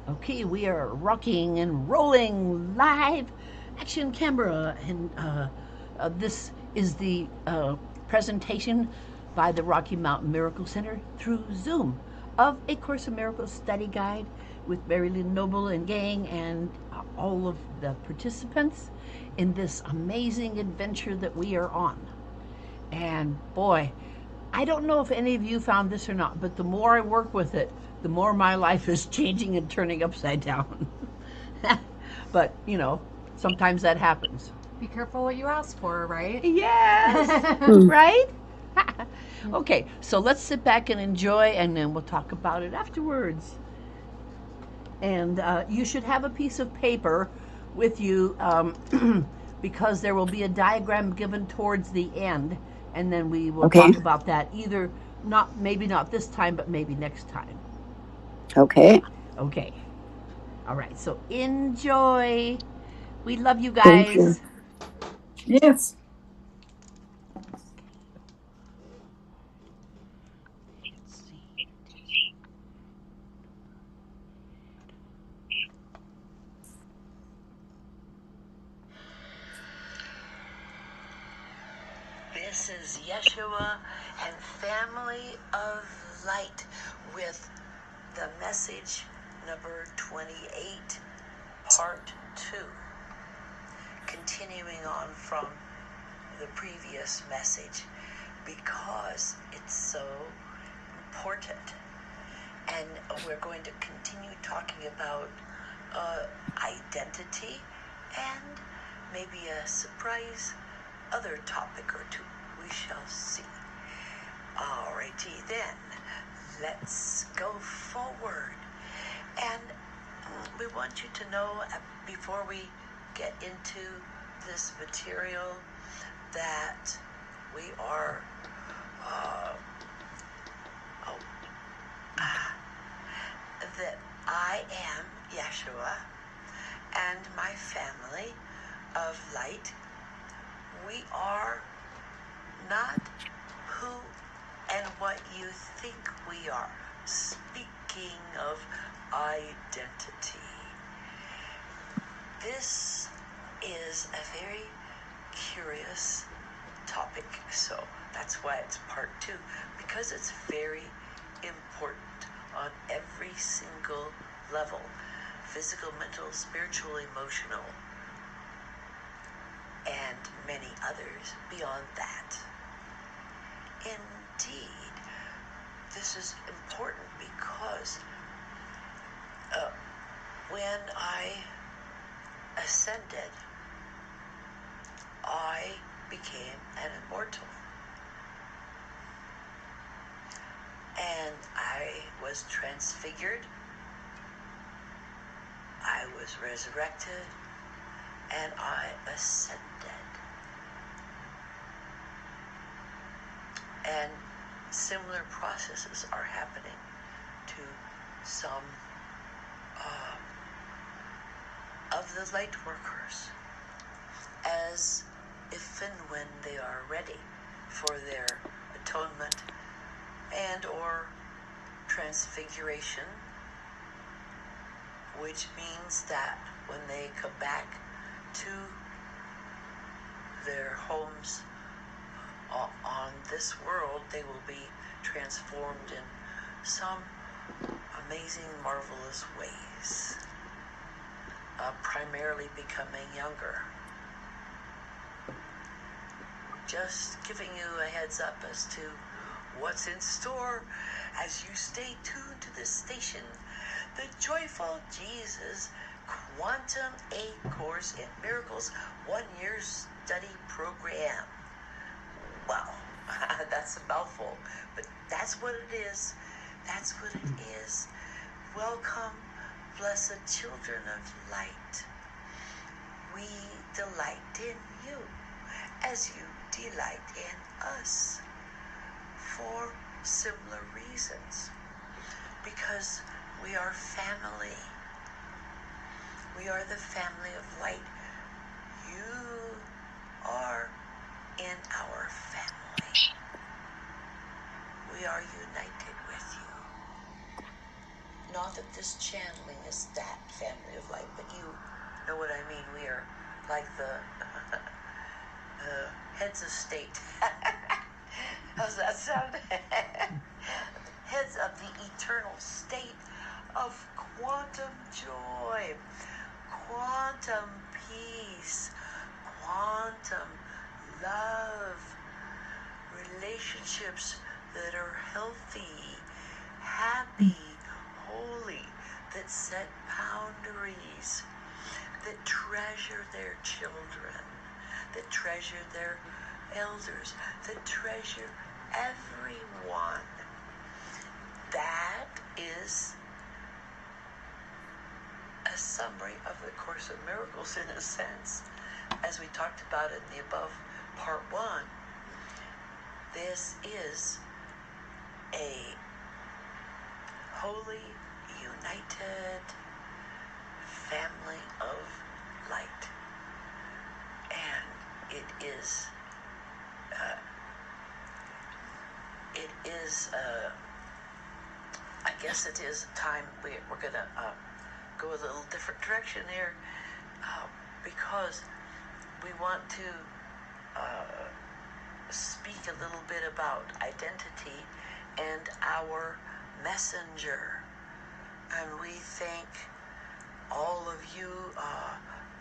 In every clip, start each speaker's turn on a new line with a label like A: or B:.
A: Okay, we are rocking and rolling live action camera, and this is the presentation by the Rocky Mountain Miracle Center through Zoom of A Course in Miracles study guide with Mary Lynn Noble and gang and all of the participants in this amazing adventure that we are on. And boy, I don't know if any of you found this or not, but the more I work with it, the more my life is changing and turning upside down. But, sometimes that happens.
B: Be careful what you ask for, right?
A: Yes, right? Okay, so let's sit back and enjoy, and then we'll talk about it afterwards. And you should have a piece of paper with you because there will be a diagram given towards the end, and then we will
C: Okay.
A: talk about that either maybe not this time, but maybe next time.
C: Okay.
A: Okay. All right. So enjoy. We love you
C: Thank you.
A: guys.
C: Yes.
A: This is Yeshua and Family of Light with the message number 28, part 2. Continuing on from the previous message because it's so important. And we're going to continue talking about identity and maybe a surprise other topic or two. We shall see. Alrighty then, let's go forward. And we want you to know before we get into this material that we are that I am Yeshua and my family of light. We are not who and what you think we are. Speaking of identity, this is a very curious topic, so that's why it's part 2, because it's very important on every single level: physical, mental, spiritual, emotional, and many others beyond that. Indeed, this is important because when I ascended, I became an immortal. And I was transfigured, I was resurrected, and I ascended. And similar processes are happening to some of the light workers, as if and when they are ready for their atonement and or transfiguration, which means that when they come back to their homes on this world, they will be transformed in some amazing, marvelous ways, primarily becoming younger. Just giving you a heads up as to what's in store as you stay tuned to this station, the Joyful Jesus Quantum A Course in Miracles 1-year study program. Wow, that's a mouthful, but that's what it is. That's what it is. Welcome, blessed children of light. We delight in you as you delight in us for similar reasons. Because we are family. We are the family of light. You are in our family. We are united with you. Not that this channeling is that family of light, but you know what I mean. We are like the heads of state. How's that sound? Heads of the eternal state of quantum joy, quantum peace, quantum love, relationships that are healthy, happy, holy, that set boundaries, that treasure their children, that treasure their elders, that treasure everyone. That is a summary of the Course of Miracles in a sense. As we talked about in the above part 1, this is a holy, united family of light. And it is I guess it is time we're going to go a little different direction here, because we want to speak a little bit about identity and our messenger. And we thank all of you,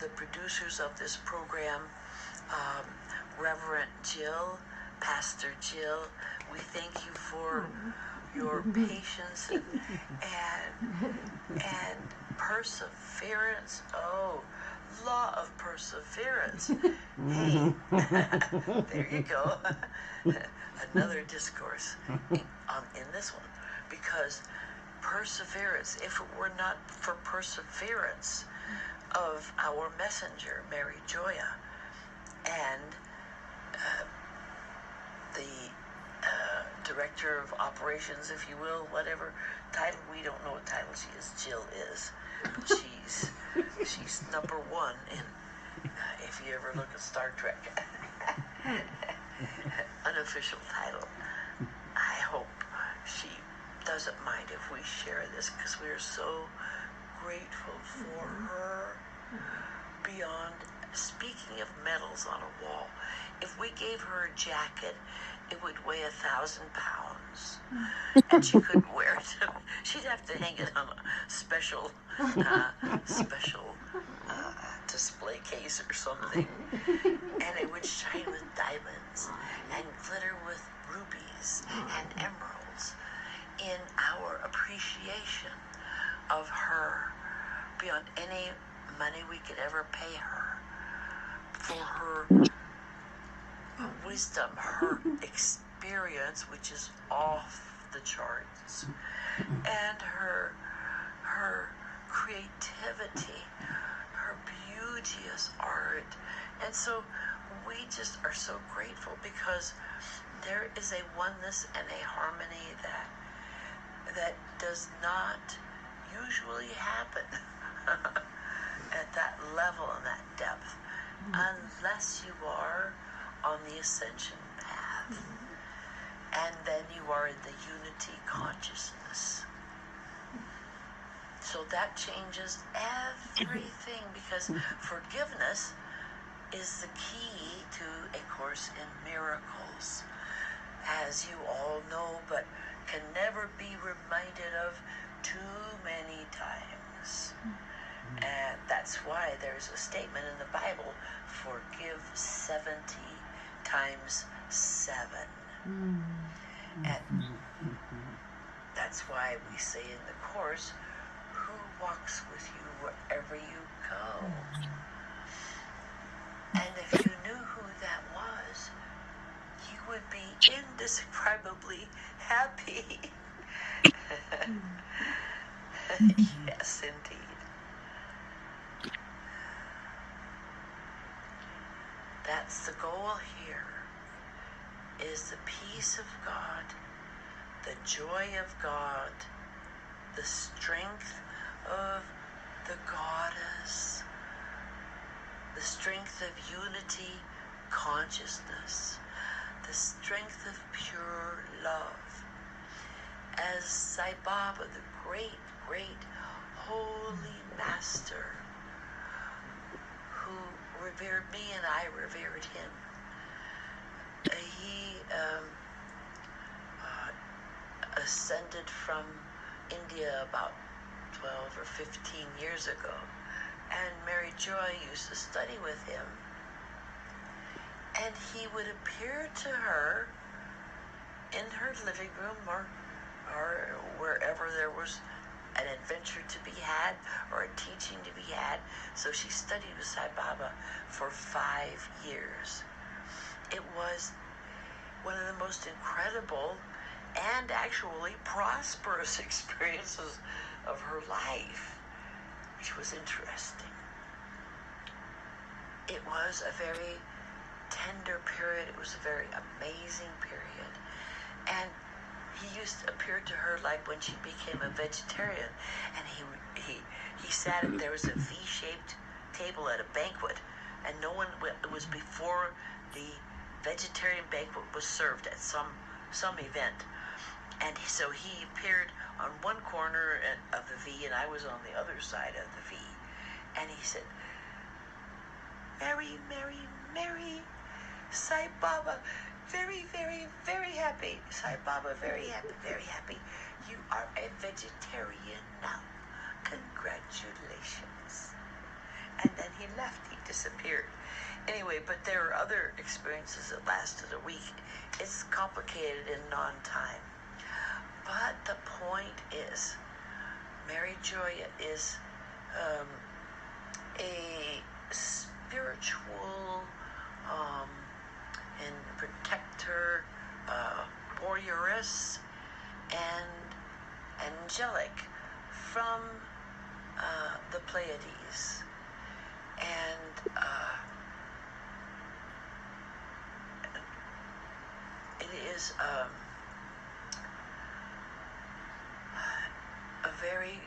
A: the producers of this program, Reverend Jill, Pastor Jill. We thank you for your patience and perseverance. Oh, law of perseverance. Hey, there you go. Another discourse in this one, because perseverance, if it were not for perseverance of our messenger, Mary Joya, and the director of operations, if you will, whatever title, we don't know what title she is, Jill is. She's number 1 in, if you ever look at Star Trek. Unofficial title. I hope she doesn't mind if we share this, because we are so grateful for her. Beyond speaking of medals on a wall, if we gave her a jacket, it would weigh 1,000 pounds, and she couldn't wear it. She'd have to hang it on a special display case or something, and it would shine with diamonds and glitter with rubies and emeralds in our appreciation of her beyond any money we could ever pay her, for her wisdom, her experience, which is off the charts, and her creativity, her beauteous art. And so we just are so grateful, because there is a oneness and a harmony that does not usually happen at that level and that depth, unless you are on the ascension path, and then you are in the unity consciousness. So that changes everything, because forgiveness is the key to A Course in Miracles, as you all know, but can never be reminded of too many times. And that's why there's a statement in the Bible, forgive 70 times 7. And that's why we say in the Course, who walks with you wherever you go? And if you knew who that was, you would be indescribably happy. Yes, indeed. That's the goal here, is the peace of God, the joy of God, the strength of the Goddess, the strength of unity consciousness, the strength of pure love. As Sai Baba, the great great holy master who revered me and I revered him. He ascended from India about 12 or 15 years ago, and Mary Joy used to study with him, and he would appear to her in her living room or wherever there was an adventure to be had or a teaching to be had. So she studied with Sai Baba for 5 years. It was one of the most incredible and actually prosperous experiences of her life, which was interesting. It was a very tender period. It was a very amazing period. And he used to appear to her like when she became a vegetarian, and he sat and there was a V-shaped table at a banquet, and no one, it was before the vegetarian banquet was served at some event, and so he appeared on one corner of the V, and I was on the other side of the V, and he said, "Mary, Mary, Mary, Sai Baba, very, very, very happy. Sai Baba, very happy, very happy. You are a vegetarian now. Congratulations." And then he left. He disappeared. Anyway, but there are other experiences that lasted a week. It's complicated in non-time. But the point is, Mary Joy is a spiritual and protector, warrioress, and angelic from the Pleiades. And it is a very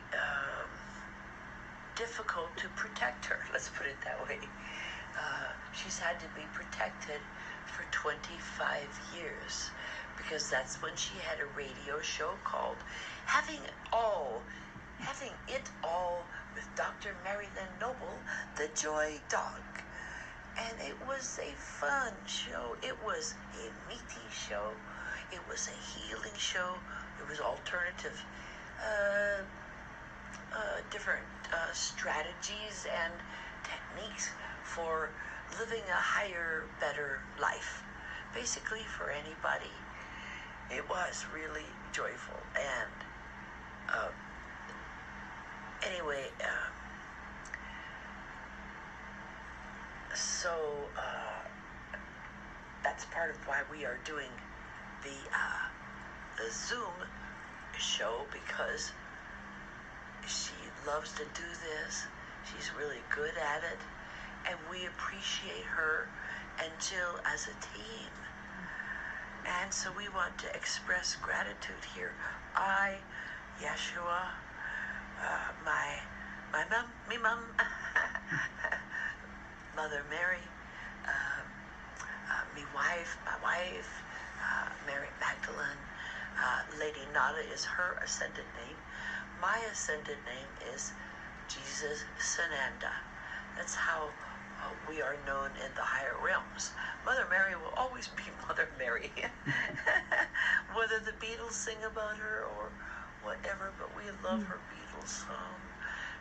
A: difficult to protect her, let's put it that way. She's had to be protected for 25 years because that's when she had a radio show called Having It All with Dr. Mary Lynn Noble, the Joy Dog. And it was a fun show. It was a meaty show. It was a healing show. It was alternative, different strategies and techniques for living a higher, better life. Basically, for anybody. It was really joyful. And anyway, so that's part of why we are doing the Zoom show, because she loves to do this. She's really good at it, and we appreciate her and Jill as a team. And so we want to express gratitude here. I, Yeshua, my mom, Mother Mary, my wife, Mary Magdalene, Lady Nada is her ascended name. My ascended name is Jesus Sananda. That's how we are known in the higher realms. Mother Mary will always be Mother Mary. Whether the Beatles sing about her or whatever, but we love her Beatles song.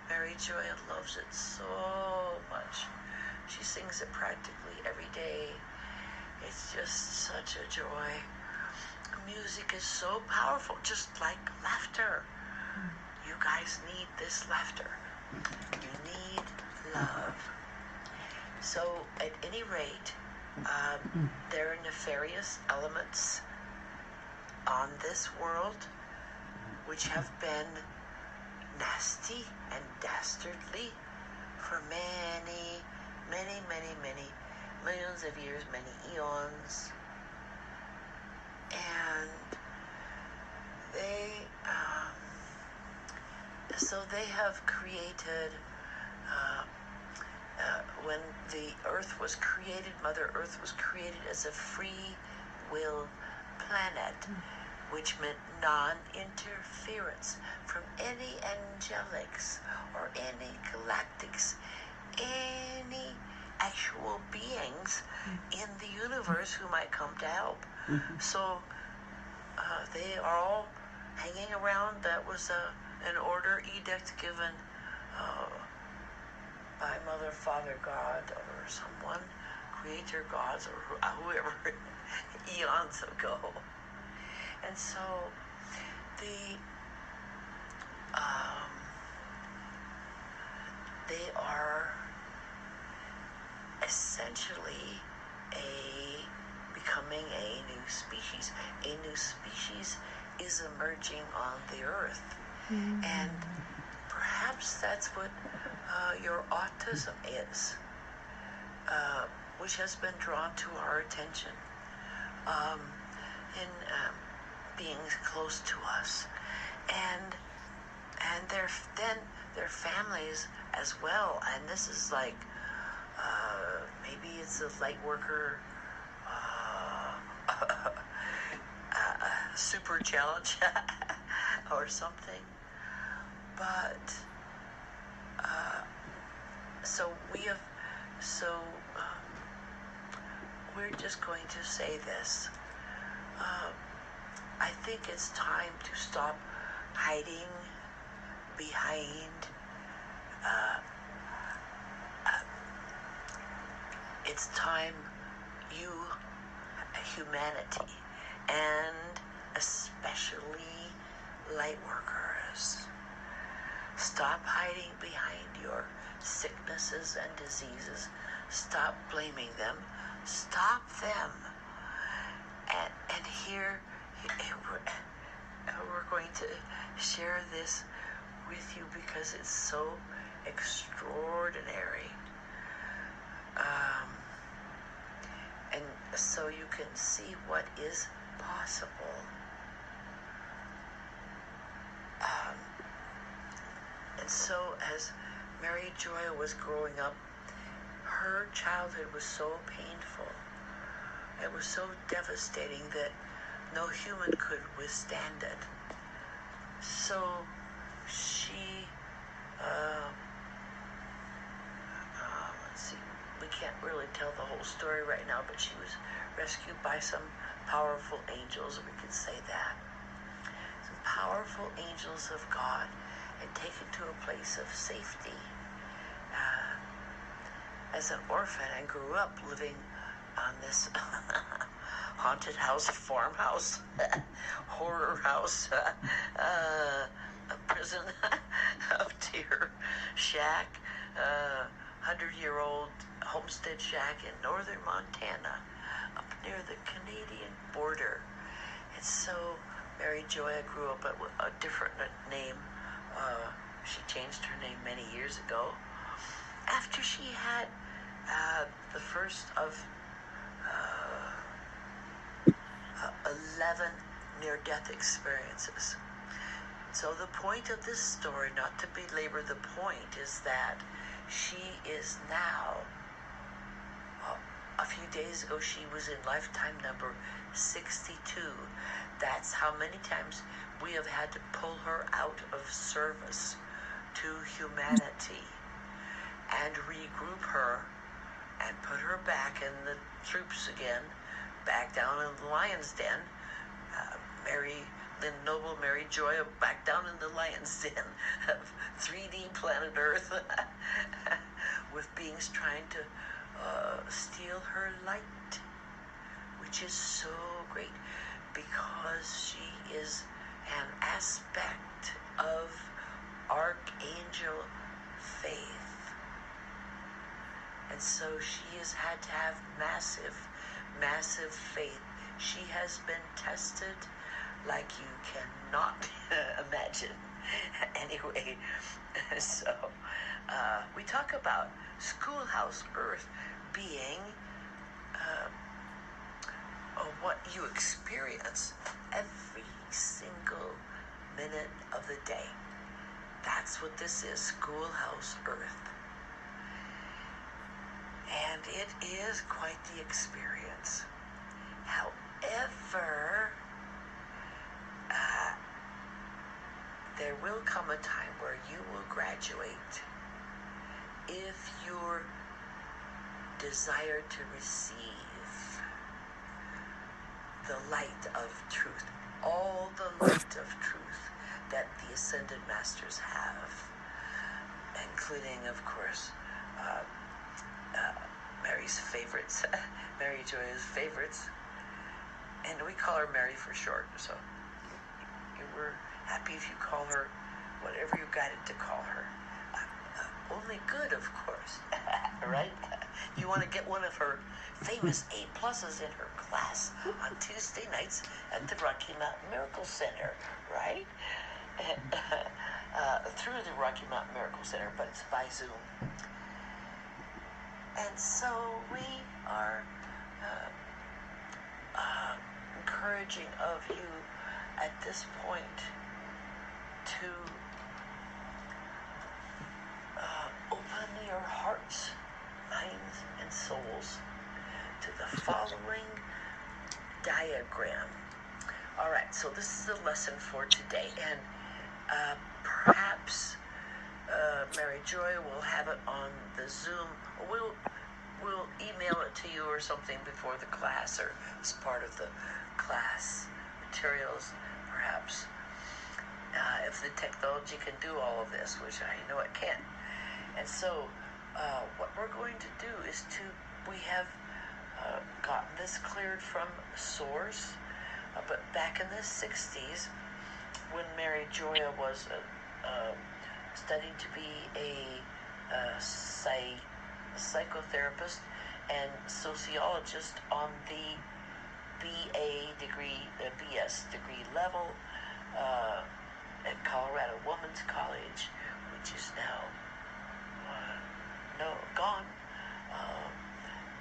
A: Mary Joy loves it so much. She sings it practically every day. It's just such a joy. Music is so powerful, just like laughter. You guys need this laughter. You need love. So, at any rate, there are nefarious elements on this world which have been nasty and dastardly for many, many, many, many millions of years, many eons. And they have created, when the earth was created, Mother Earth was created as a free will planet. which meant non-interference from any angelics or any galactics, any actual beings in the universe who might come to help. So they are all hanging around. That was an order, edict given by Mother, Father, God, or someone, Creator gods, or whoever, eons ago. And so they are essentially becoming a new species. A new species is emerging on the earth. And perhaps that's what your autism is, which has been drawn to our attention in beings close to us, and their families as well. And this is like maybe it's a light worker super challenge or something. But we're just going to say this. I think it's time to stop hiding behind it's time, you, humanity, and especially light workers, stop hiding behind your sicknesses and diseases. Stop blaming them. Stop them. And here we're going to share this with you because it's so extraordinary. And so you can see what is possible. And so as Mary Joy was growing up, her childhood was so painful. It was so devastating that no human could withstand it. So she, let's see, we can't really tell the whole story right now, but she was rescued by some powerful angels, we could say that. Some powerful angels of God, and taken to a place of safety as an orphan, and grew up living on this haunted house, farmhouse, horror house, a prison, oh dear, shack, 100-year-old homestead shack in northern Montana, up near the Canadian border. And so Mary Joy grew up at a different name. She changed her name many years ago after she had the first of 11 near-death experiences. So the point of this story, not to belabor the point, is that she is now, a few days ago, she was in lifetime number 62. That's how many times we have had to pull her out of service to humanity and regroup her and put her back in the troops again, back down in the lion's den. Lynn Noble, Mary Joy, back down in the lion's den of 3D planet Earth with beings trying to steal her light, which is so great because she is an aspect of archangel faith. And so she has had to have massive, massive faith. She has been tested like you cannot imagine. Anyway, so we talk about Schoolhouse Earth being what you experience every single minute of the day. That's what this is, Schoolhouse Earth. And it is quite the experience. However, there will come a time where you will graduate if your desire to receive the light of truth, all the light of truth that the Ascended Masters have, including, of course, Mary's favorites, Mary Joya's favorites, and we call her Mary for short, so we're happy if you call her whatever you're guided to call her. Only good, of course, right? You want to get one of her famous A pluses in her class on Tuesday nights at the Rocky Mountain Miracle Center, right? Through the Rocky Mountain Miracle Center, but it's by Zoom. And so we are encouraging of you at this point to open your hearts, minds, and souls to the following diagram. All right, so this is the lesson for today, and perhaps Mary Joy will have it on the Zoom. We'll email it to you or something before the class, or as part of the class materials, perhaps. If the technology can do all of this, which I know it can. And so what we're going to do is we have gotten this cleared from source, but back in the 60s, when Mary Joya was studying to be a psychotherapist and sociologist on the BA degree, BS degree level at Colorado Women's College, which is now gone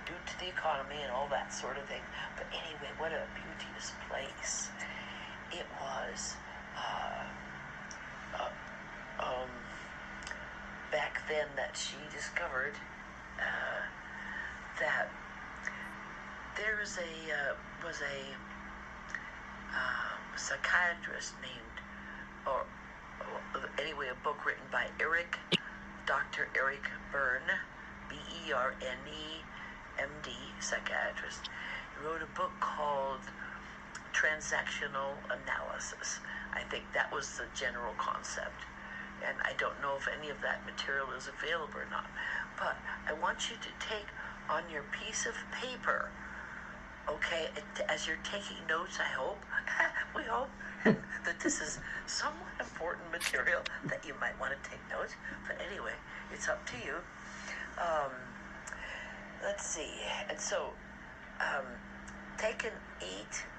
A: due to the economy and all that sort of thing. But anyway, what a beauteous place it was. Back then, that she discovered that there was a psychiatrist named, or anyway, a book written by Dr. Eric Berne, Berne, MD, psychiatrist. He wrote a book called Transactional Analysis. I think that was the general concept. And I don't know if any of that material is available or not. But I want you to take on your piece of paper, okay, as you're taking notes, I hope, we hope, that this is somewhat important material that you might want to take notes. But anyway, it's up to you. Let's see. And so, take an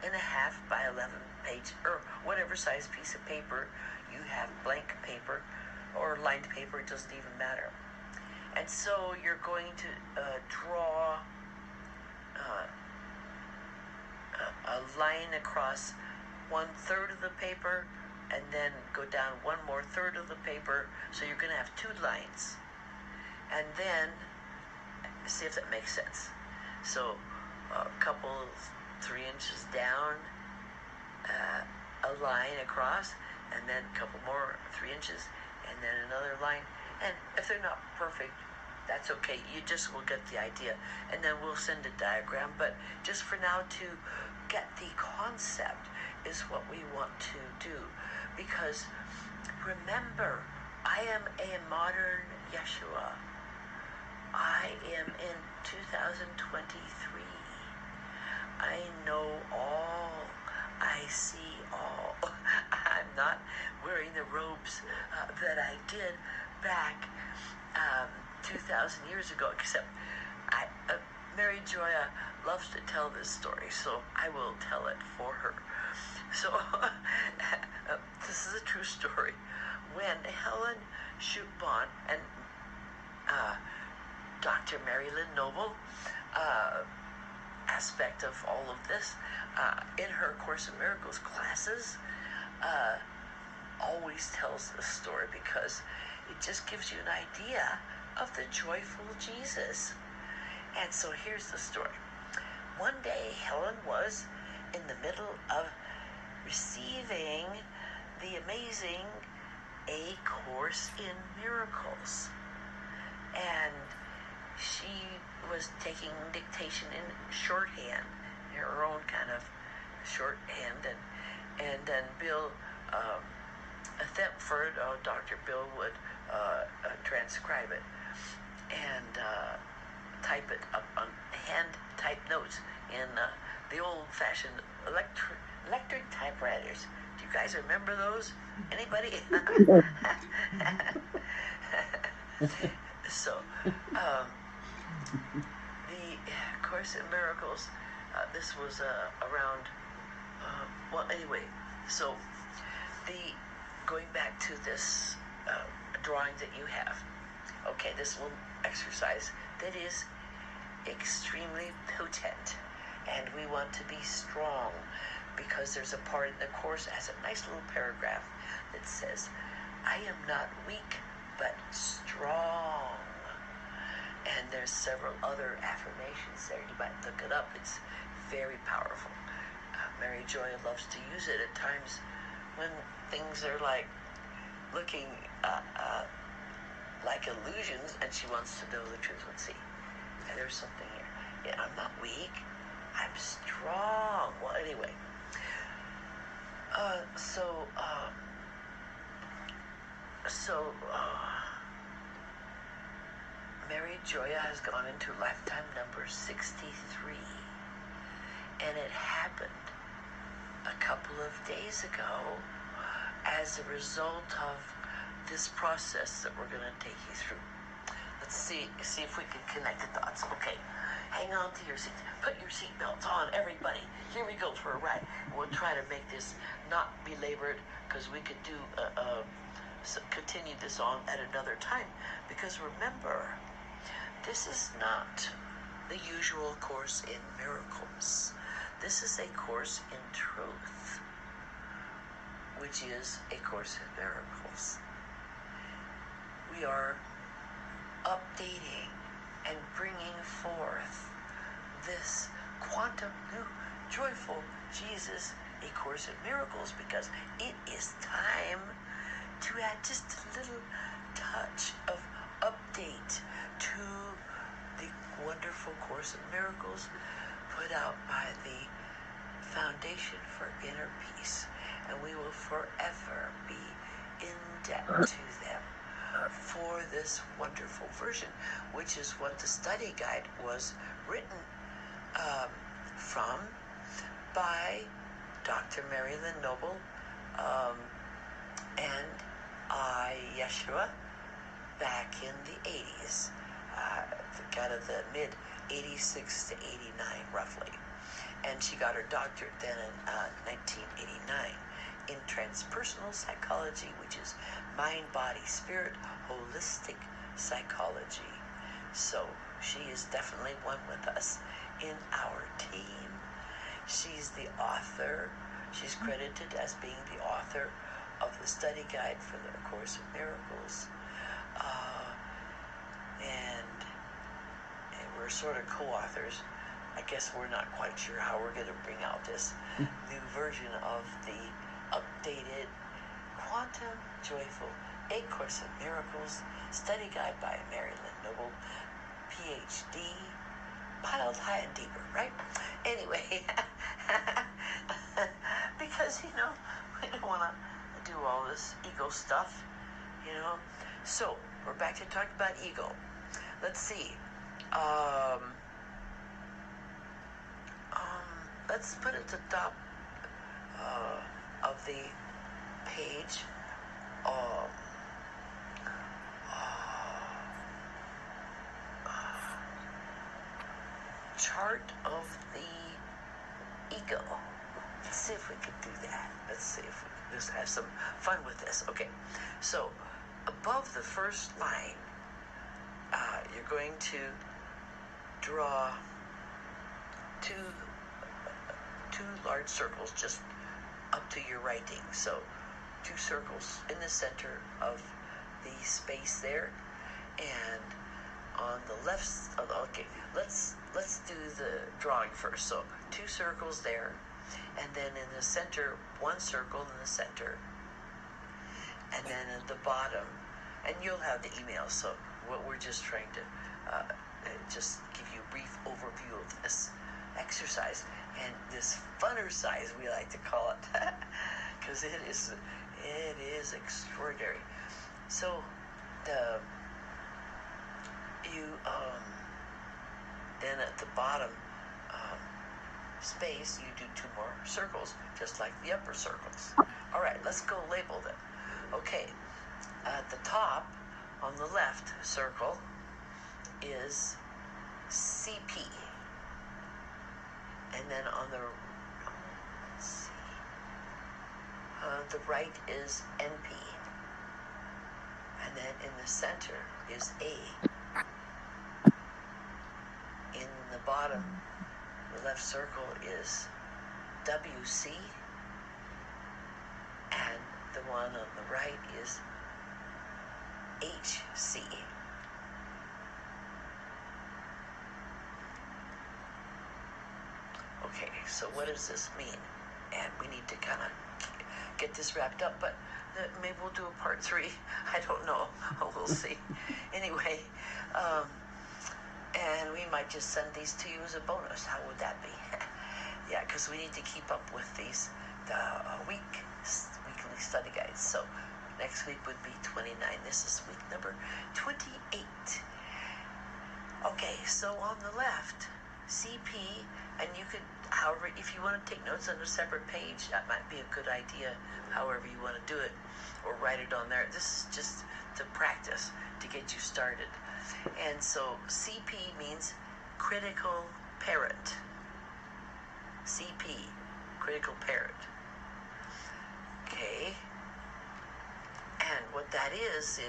A: 8.5 by 11 page, or whatever size piece of paper you have, blank paper or lined paper, it doesn't even matter. And so you're going to draw a line across 1/3 of the paper, and then go down one more third of the paper. So you're going to have 2 lines. And then, see if that makes sense. So a couple, 3 inches down, a line across, and then a couple more, 3 inches, and then another line. And if they're not perfect, that's okay. You just will get the idea. And then we'll send a diagram. But just for now, to get the concept is what we want to do. Because remember, I am a modern Yeshua. I am in 2023. I know all. I see all. I'm not wearing the robes that I did back 2,000 years ago, except Mary Joya loves to tell this story, so I will tell it for her. So this is a true story. When Helen Schutbahn and Dr. Mary Lynn Noble, aspect of all of this, in her Course in Miracles classes, always tells this story because it just gives you an idea of the joyful Jesus. And so here's the story. One day, Helen was in the middle of receiving the amazing A Course in Miracles. And she was taking dictation in shorthand, her own kind of shorthand, and then Bill Thetford, Dr. Bill would transcribe it and type it up on hand-typed notes in the old-fashioned electric typewriters. Do you guys remember those? Anybody? So, the Course in Miracles, this was around, well, anyway, so going back to this drawing that you have, okay, this little exercise that is extremely potent, and we want to be strong, because there's a part in the Course that has a nice little paragraph that says, I am not weak, but strong. And there's several other affirmations there. You might look it up. It's very powerful. Mary Joy loves to use it at times when things are like looking like illusions, and she wants to know the truth. Let's see. Okay, there's something here. Yeah, I'm not weak. I'm strong. Well, anyway. Mary Joya has gone into lifetime number 63, and it happened a couple of days ago as a result of this process that we're going to take you through. Let's see if we can connect the dots. Okay, hang on to your seats. Put your seatbelts on, everybody. Here we go for a ride. We'll try to make this not belabored, because we could do continue this on at another time. Because remember, this is not the usual Course in Miracles. This is a Course in Truth, which is a Course in Miracles. We are updating and bringing forth this quantum new joyful Jesus, a Course in Miracles, because it is time to add just a little touch of update to the wonderful Course in Miracles put out by the Foundation for Inner Peace, and we will forever be in debt to them for this wonderful version, which is what the study guide was written from by Dr. Mary Lynn Noble and Yeshua back in the 80s, kind of the mid 86 to 89 roughly. And she got her doctorate then in 1989 in transpersonal psychology, which is mind, body, spirit, holistic psychology. So she is definitely one with us in our team. She's the author. She's credited as being the author of the study guide for the Course in Miracles. And we're sort of co-authors. I guess we're not quite sure how we're going to bring out this new version of the updated Quantum Joyful A Course in Miracles study guide by Mary Lynn Noble, PhD, piled high and deeper, right? Anyway, because, we don't want to do all this ego stuff, So, we're back to talking about ego. Let's see. Let's put at the top of the page chart of the ego. Let's see if we can do that. Let's see if we can just have some fun with this. Okay, so above the first line, you're going to draw two large circles just up to your writing. So 2 circles in the center of the space there, and on the left. Okay, let's do the drawing first. So 2 circles there, and then in the center, 1 circle in the center, and then at the bottom, and you'll have the email, so what we're just trying to just give you a brief overview of this exercise and this funnercise, we like to call it, because it is extraordinary. So you then at the bottom space, you do 2 more circles, just like the upper circles. All right, let's go label them. Okay, at the top on the left circle is CP, and then on the the right is NP, and then in the center is A. In the bottom, the left circle is WC, and the one on the right is HC. Okay, so what does this mean? And we need to kind of get this wrapped up, but maybe we'll do a part 3. I don't know. We'll see. Anyway, and we might just send these to you as a bonus. How would that be? Yeah, because we need to keep up with these weekly study guides. So next week would be 29. This is week number 28. Okay, so on the left, CP, and you could, however, if you want to take notes on a separate page, that might be a good idea, however you want to do it, or write it on there. This is just to practice, to get you started. And so CP means critical parent. CP, critical parent. Okay. And what that is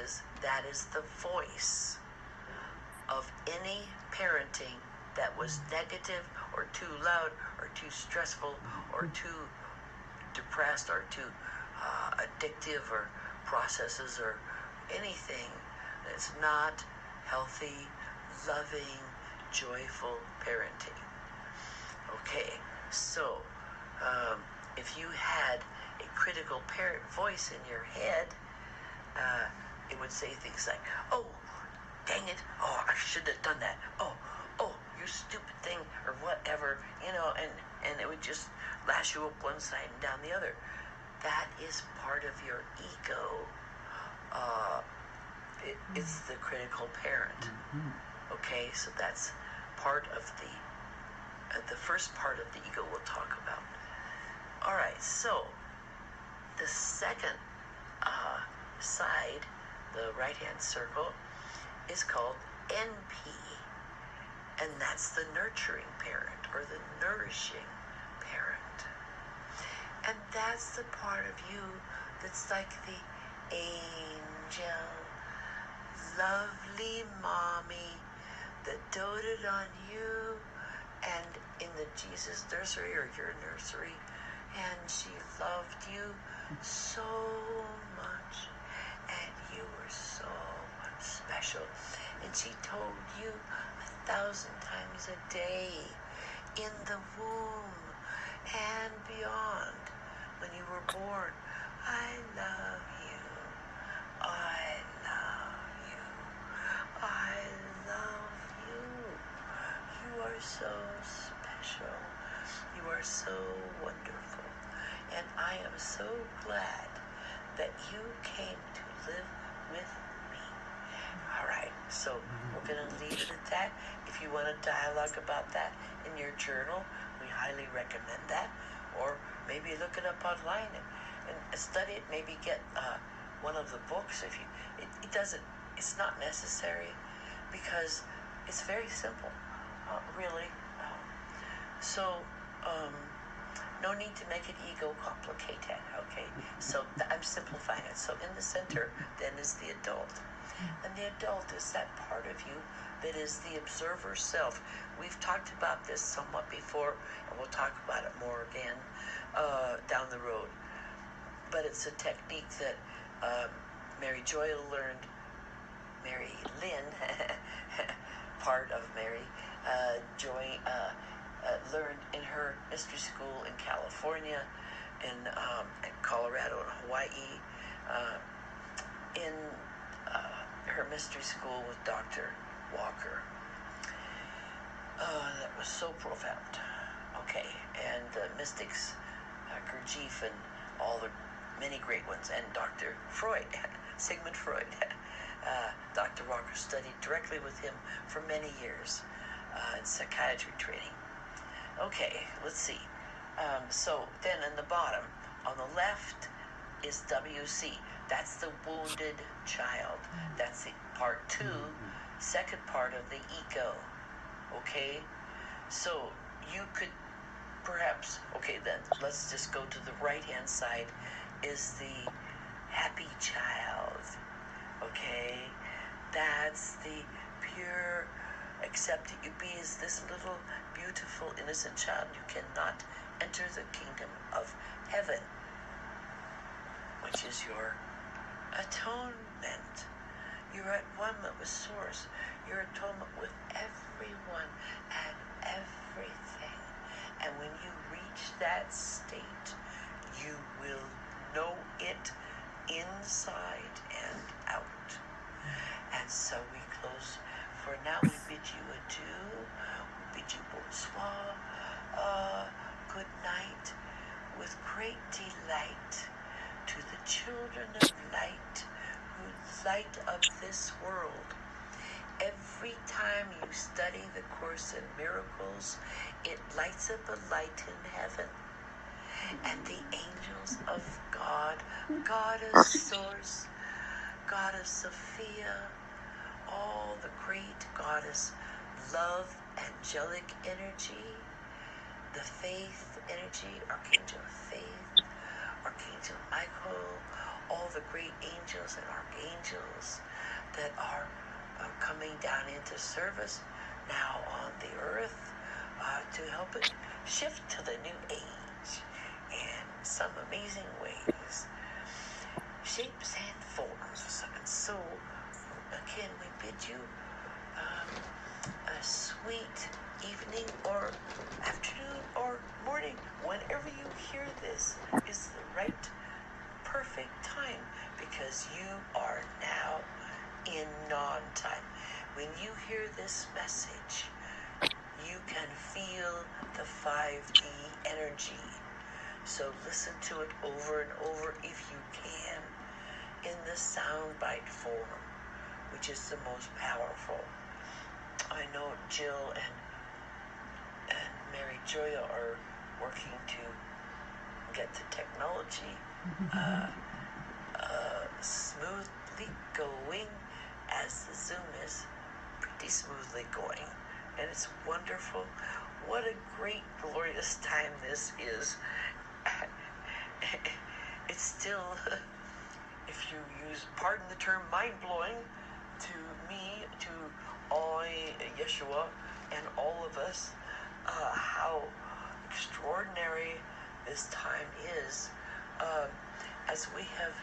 A: that is the voice of any parenting that was negative or too loud or too stressful or too depressed or too addictive, or processes or anything that's not healthy, loving, joyful parenting. Okay, so if you had a critical parent voice in your head, it would say things like, "Oh, dang it, oh, I shouldn't have done that, oh, you stupid thing," or whatever, and it would just lash you up one side and down the other. That is part of your ego. It's the critical parent. Okay, so that's part of the first part of the ego we'll talk about. All right, so the second side, the right-hand circle, is called NP, and that's the nurturing parent, or the nourishing parent. And that's the part of you that's like the angel, lovely mommy that doted on you and in the Jesus nursery or your nursery, and she loved you so much, and you were so special, and she told you 1,000 times a day in the womb and beyond when you were born, "I love you, I love you, I love you. You are so special. You are so wonderful. And I am so glad that you came to live with me." All right, so we're going to leave it at that. If you want to dialogue about that in your journal, we highly recommend that. Or maybe look it up online and study it. Maybe get one of the books. If you, it's not necessary, because it's very simple, really. No need to make it ego complicated, okay? So I'm simplifying it. So in the center then is the adult. And the adult is that part of you that is the observer self. We've talked about this somewhat before, and we'll talk about it more again down the road. But it's a technique that Mary Lynn, part of Mary Joy, learned in her mystery school in California, in Colorado and Hawaii, Walker Mystery School with Dr. Walker. That was so profound. Okay, and the mystics, Gurdjieff and all the many great ones, and Dr. Freud, Sigmund Freud. Dr. Walker studied directly with him for many years in psychiatry training. Okay, let's see. So then in the bottom, on the left is WC. That's the wounded child. That's the part 2, second part of the ego. Okay? So you could perhaps, okay, then let's just go to the right-hand side is the happy child. Okay? That's the pure accepting. You be as this little beautiful innocent child. You cannot enter the kingdom of heaven, which is your atonement. You're at one with source. Your atonement with everyone and everything. And when you reach that state, you will know it inside and out. And so we close. For now, we bid you adieu. We bid you bonsoir. Good night. With great delight to the children of light, who light of this world. Every time you study the Course in Miracles, it lights up a light in heaven. And the angels of God, Goddess Source, Goddess Sophia, all the great Goddess Love, angelic energy, the faith energy, Archangel Faith, Archangel Michael, all the great angels and archangels that are coming down into service now on the earth to help it shift to the new age in some amazing ways, shapes and forms. And so, again, we bid you a sweet evening or afternoon or morning. Whenever you hear this is the right, perfect time, because you are now in non-time. When you hear this message, you can feel the 5D energy. So listen to it over and over if you can in the soundbite form, which is the most powerful. I know Jill and Mary Joya are working to get the technology smoothly going, as the Zoom is pretty smoothly going, and it's wonderful. What a great, glorious time this is. It's still, if you use, pardon the term, mind-blowing to me, to I, Yeshua, and all of us, how extraordinary this time is, as we have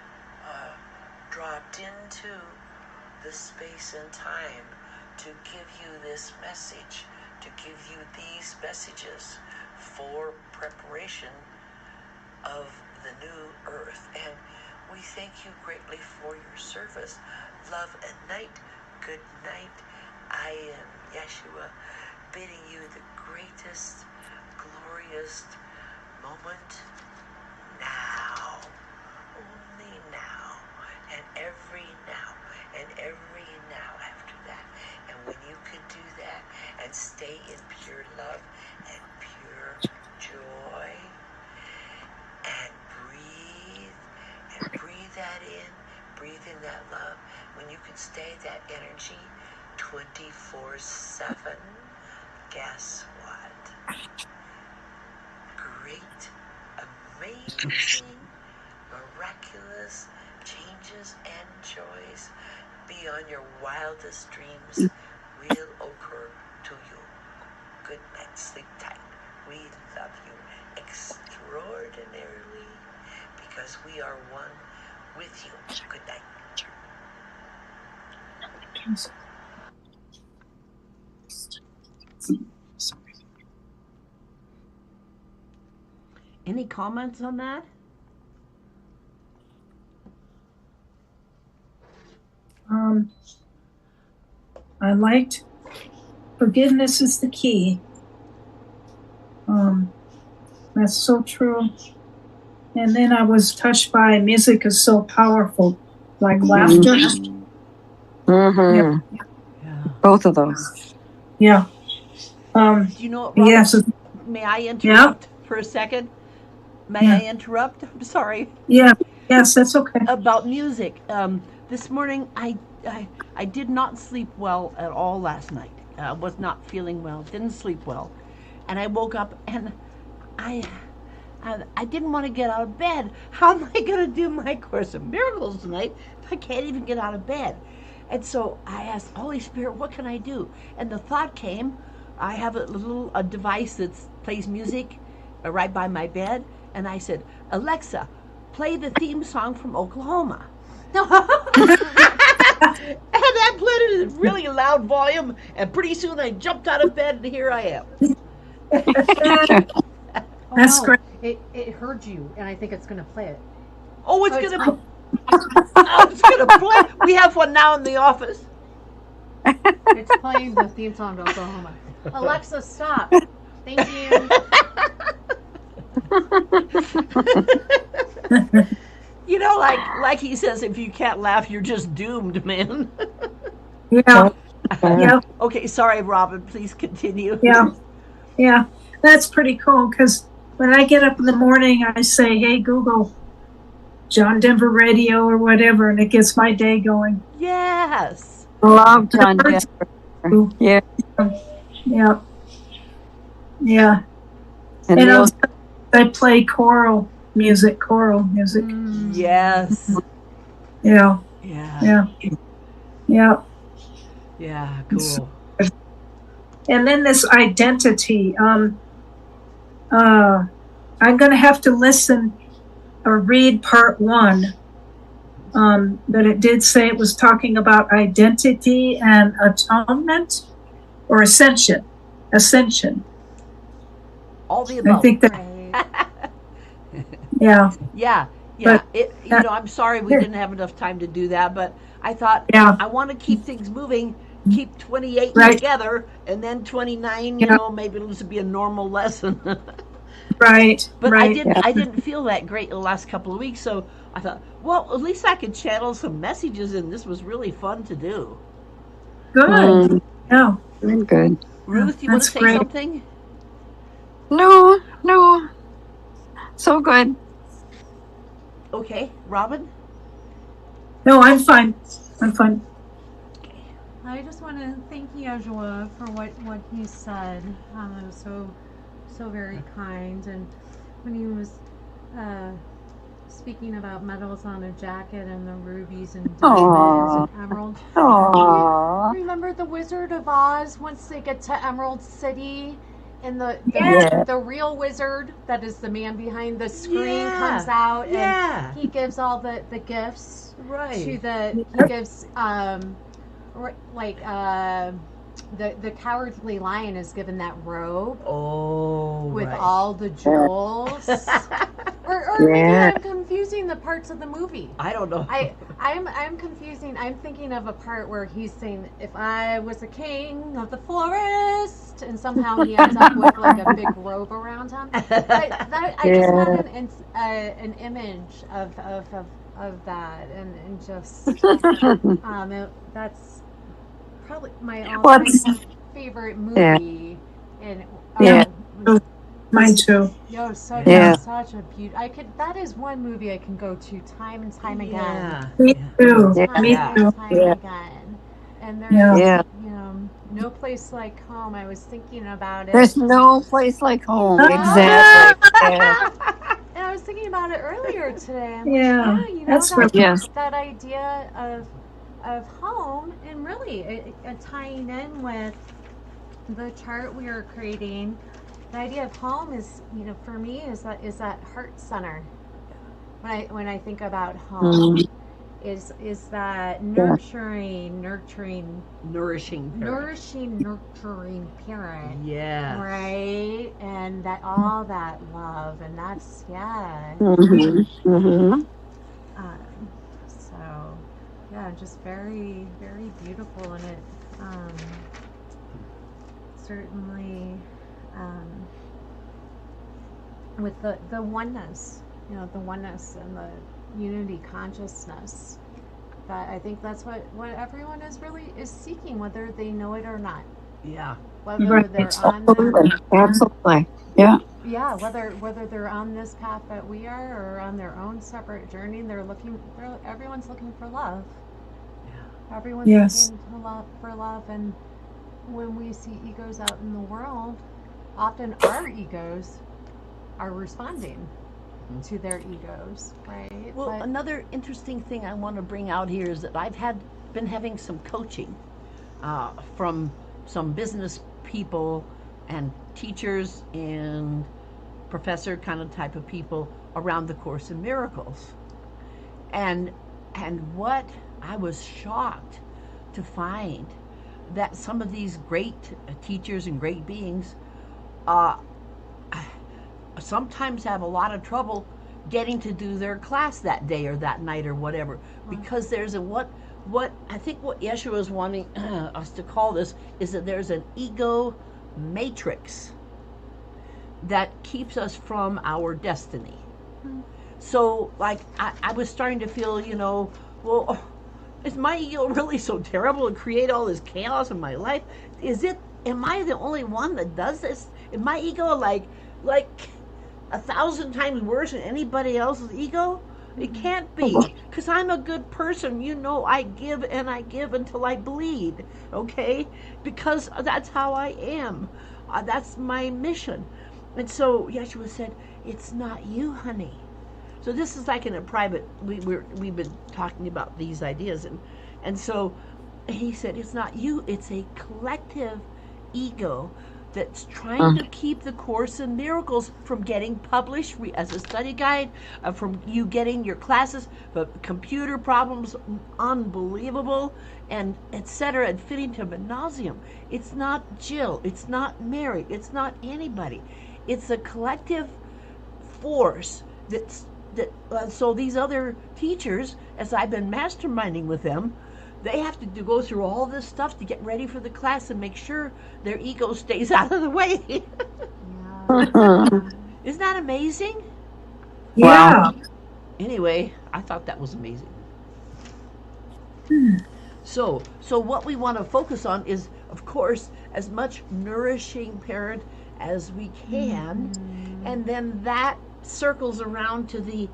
A: dropped into the space and time to give you this message, to give you these messages for preparation of the new earth. And we thank you greatly for your service. Love and night. Good night. I am Yeshua, bidding you the greatest, glorious moment now. Only now. And every now. And every now after that. And when you can do that and stay in pure love and pure joy and breathe that in, breathe in that love, when you can stay that energy 24/7, guess what? Great, amazing, miraculous changes and joys beyond your wildest dreams will occur to you. Good night, sleep tight. We love you extraordinarily because we are one with you. Good night.
D: Any comments on that? I liked forgiveness is the key. That's so true. And then I was touched by music is so powerful, like laughter.
C: Mm-hmm.
A: Yeah.
C: Both of those.
D: Yeah.
A: Do you know what, Robin?
D: Yes.
A: May I interrupt for a second? May I interrupt? I'm sorry.
D: Yeah. Yes, that's okay.
A: About music. This morning I did not sleep well at all last night. I was not feeling well. Didn't sleep well, and I woke up and I didn't want to get out of bed. How am I going to do my Course in Miracles tonight if I can't even get out of bed? And so I asked, Holy Spirit, what can I do? And the thought came, I have a device that plays music right by my bed, and I said, Alexa, play the theme song from Oklahoma. And I played it at a really loud volume, and pretty soon I jumped out of bed, and here I am.
D: That's great.
B: It heard you, and I think it's going to play it.
A: Oh, it's going to play. We have one now in the office.
B: It's playing the theme song to Oklahoma. Alexa, stop. Thank you.
A: You know, like he says, if you can't laugh, you're just doomed, man.
D: Yeah. Yeah.
A: Okay, sorry, Robin. Please continue.
D: Yeah. Yeah. That's pretty cool because when I get up in the morning, I say, hey, Google, John Denver Radio or whatever, and it gets my day going.
A: Yes.
C: Love John Denver. Yeah.
D: Yeah. Yeah.
C: And
D: also, I play choral music.
A: Yes.
D: Yeah.
A: Yeah.
D: Yeah. Yeah.
A: Yeah, cool.
D: And then this identity. I'm going to have to listen or read part 1. But it did say it was talking about identity and atonement or ascension.
A: All the above.
D: I think that. Yeah.
A: Yeah.
D: But,
A: I'm sorry we didn't have enough time to do that, but I thought I want to keep things moving, keep 28 together, and then 29, maybe this would be a normal lesson.
D: Right.
A: But
D: right.
A: I didn't feel that great the last couple of weeks, so I thought, well, at least I could channel some messages, and this was really fun to do.
D: Good. Yeah.
C: Good.
A: Ruth, you want to say something?
C: No. So good.
A: Okay, Robin?
D: No, I'm fine.
B: I just want to thank Yeshua for what he said. It was so very kind. And when he was speaking about medals on a jacket and the rubies and diamonds and emeralds.
C: Aww.
B: Remember the Wizard of Oz once they get to Emerald City? And the real wizard, that is the man behind the screen, comes out and he gives all the gifts to he gives the Cowardly Lion is given that robe with all the jewels. or maybe I'm confusing the parts of the movie.
A: I don't know.
B: I'm confusing. I'm thinking of a part where he's saying, if I was a king of the forest, and somehow he ends up with like a big robe around him. I just had an image of that, and just that's probably my all-time favorite movie. And
D: mine too.
B: Such a beauty. That is one movie I can go to time and time again.
D: Me too.
B: Again. And there's no place like home. I was thinking about it.
C: There's no place like home. Exactly.
B: And I was thinking about it earlier today.
D: That's
B: that idea of home, and really tying in with the chart we are creating. The idea of home is, for me, is that heart center. When I think about home, is that nourishing parent.
A: Yeah.
B: Right, and that all that love, and that's
C: Mm-hmm.
B: So yeah, just very, very beautiful, and it certainly with the oneness, the oneness and the unity consciousness. That I think that's what everyone is seeking, whether they know it or not.
A: Yeah.
B: Whether
C: Right.
B: they're on
C: Absolutely. Absolutely. Yeah.
B: whether they're on this path that we are or on their own separate journey, everyone's looking for love.
A: Yeah.
B: Everyone's
D: Yes.
B: looking for love, and when we see egos out in the world, often our egos are responding to their egos, right?
A: Well, another interesting thing I want to bring out here is that I've been having some coaching from some business people and teachers and professor kind of type of people around the Course in Miracles, and what I was shocked to find that some of these great teachers and great beings sometimes have a lot of trouble getting to do their class that day or that night or whatever, because there's what I think what Yeshua is wanting us to call this is that there's an ego matrix that keeps us from our destiny. So like I was starting to feel, well, is my ego really so terrible to create all this chaos in my life? Am I the only one that does this? Is my ego like 1,000 times worse than anybody else's ego? It can't be, because I'm a good person. I give and I give until I bleed, okay? Because that's how I am. That's my mission. And so Yeshua said, it's not you, honey. So this is like in a private, we've been talking about these ideas, and so he said, it's not you, it's a collective ego that's trying to keep the Course in Miracles from getting published as a study guide, from you getting your classes, but computer problems, unbelievable, and etc. and fitting to nauseam. It's not Jill, it's not Mary, it's not anybody. It's a collective force so these other teachers, as I've been masterminding with them, they have to go through all this stuff to get ready for the class and make sure their ego stays out of the way. Isn't that amazing?
D: Yeah.
A: Anyway, I thought that was amazing. So what we want to focus on is, of course, as much nourishing parent as we can, and then that circles around to the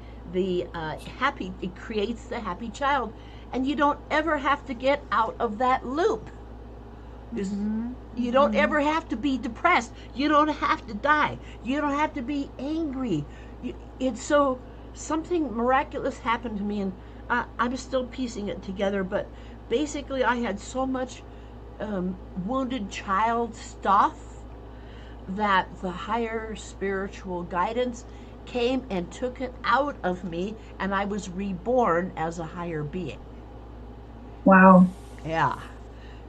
A: happy. It creates the happy child. And you don't ever have to get out of that loop. You don't ever have to be depressed. You don't have to die. You don't have to be angry. It's so something miraculous happened to me, and I'm still piecing it together. But basically, I had so much wounded child stuff that the higher spiritual guidance came and took it out of me, and I was reborn as a higher being.
D: Wow.
A: Yeah.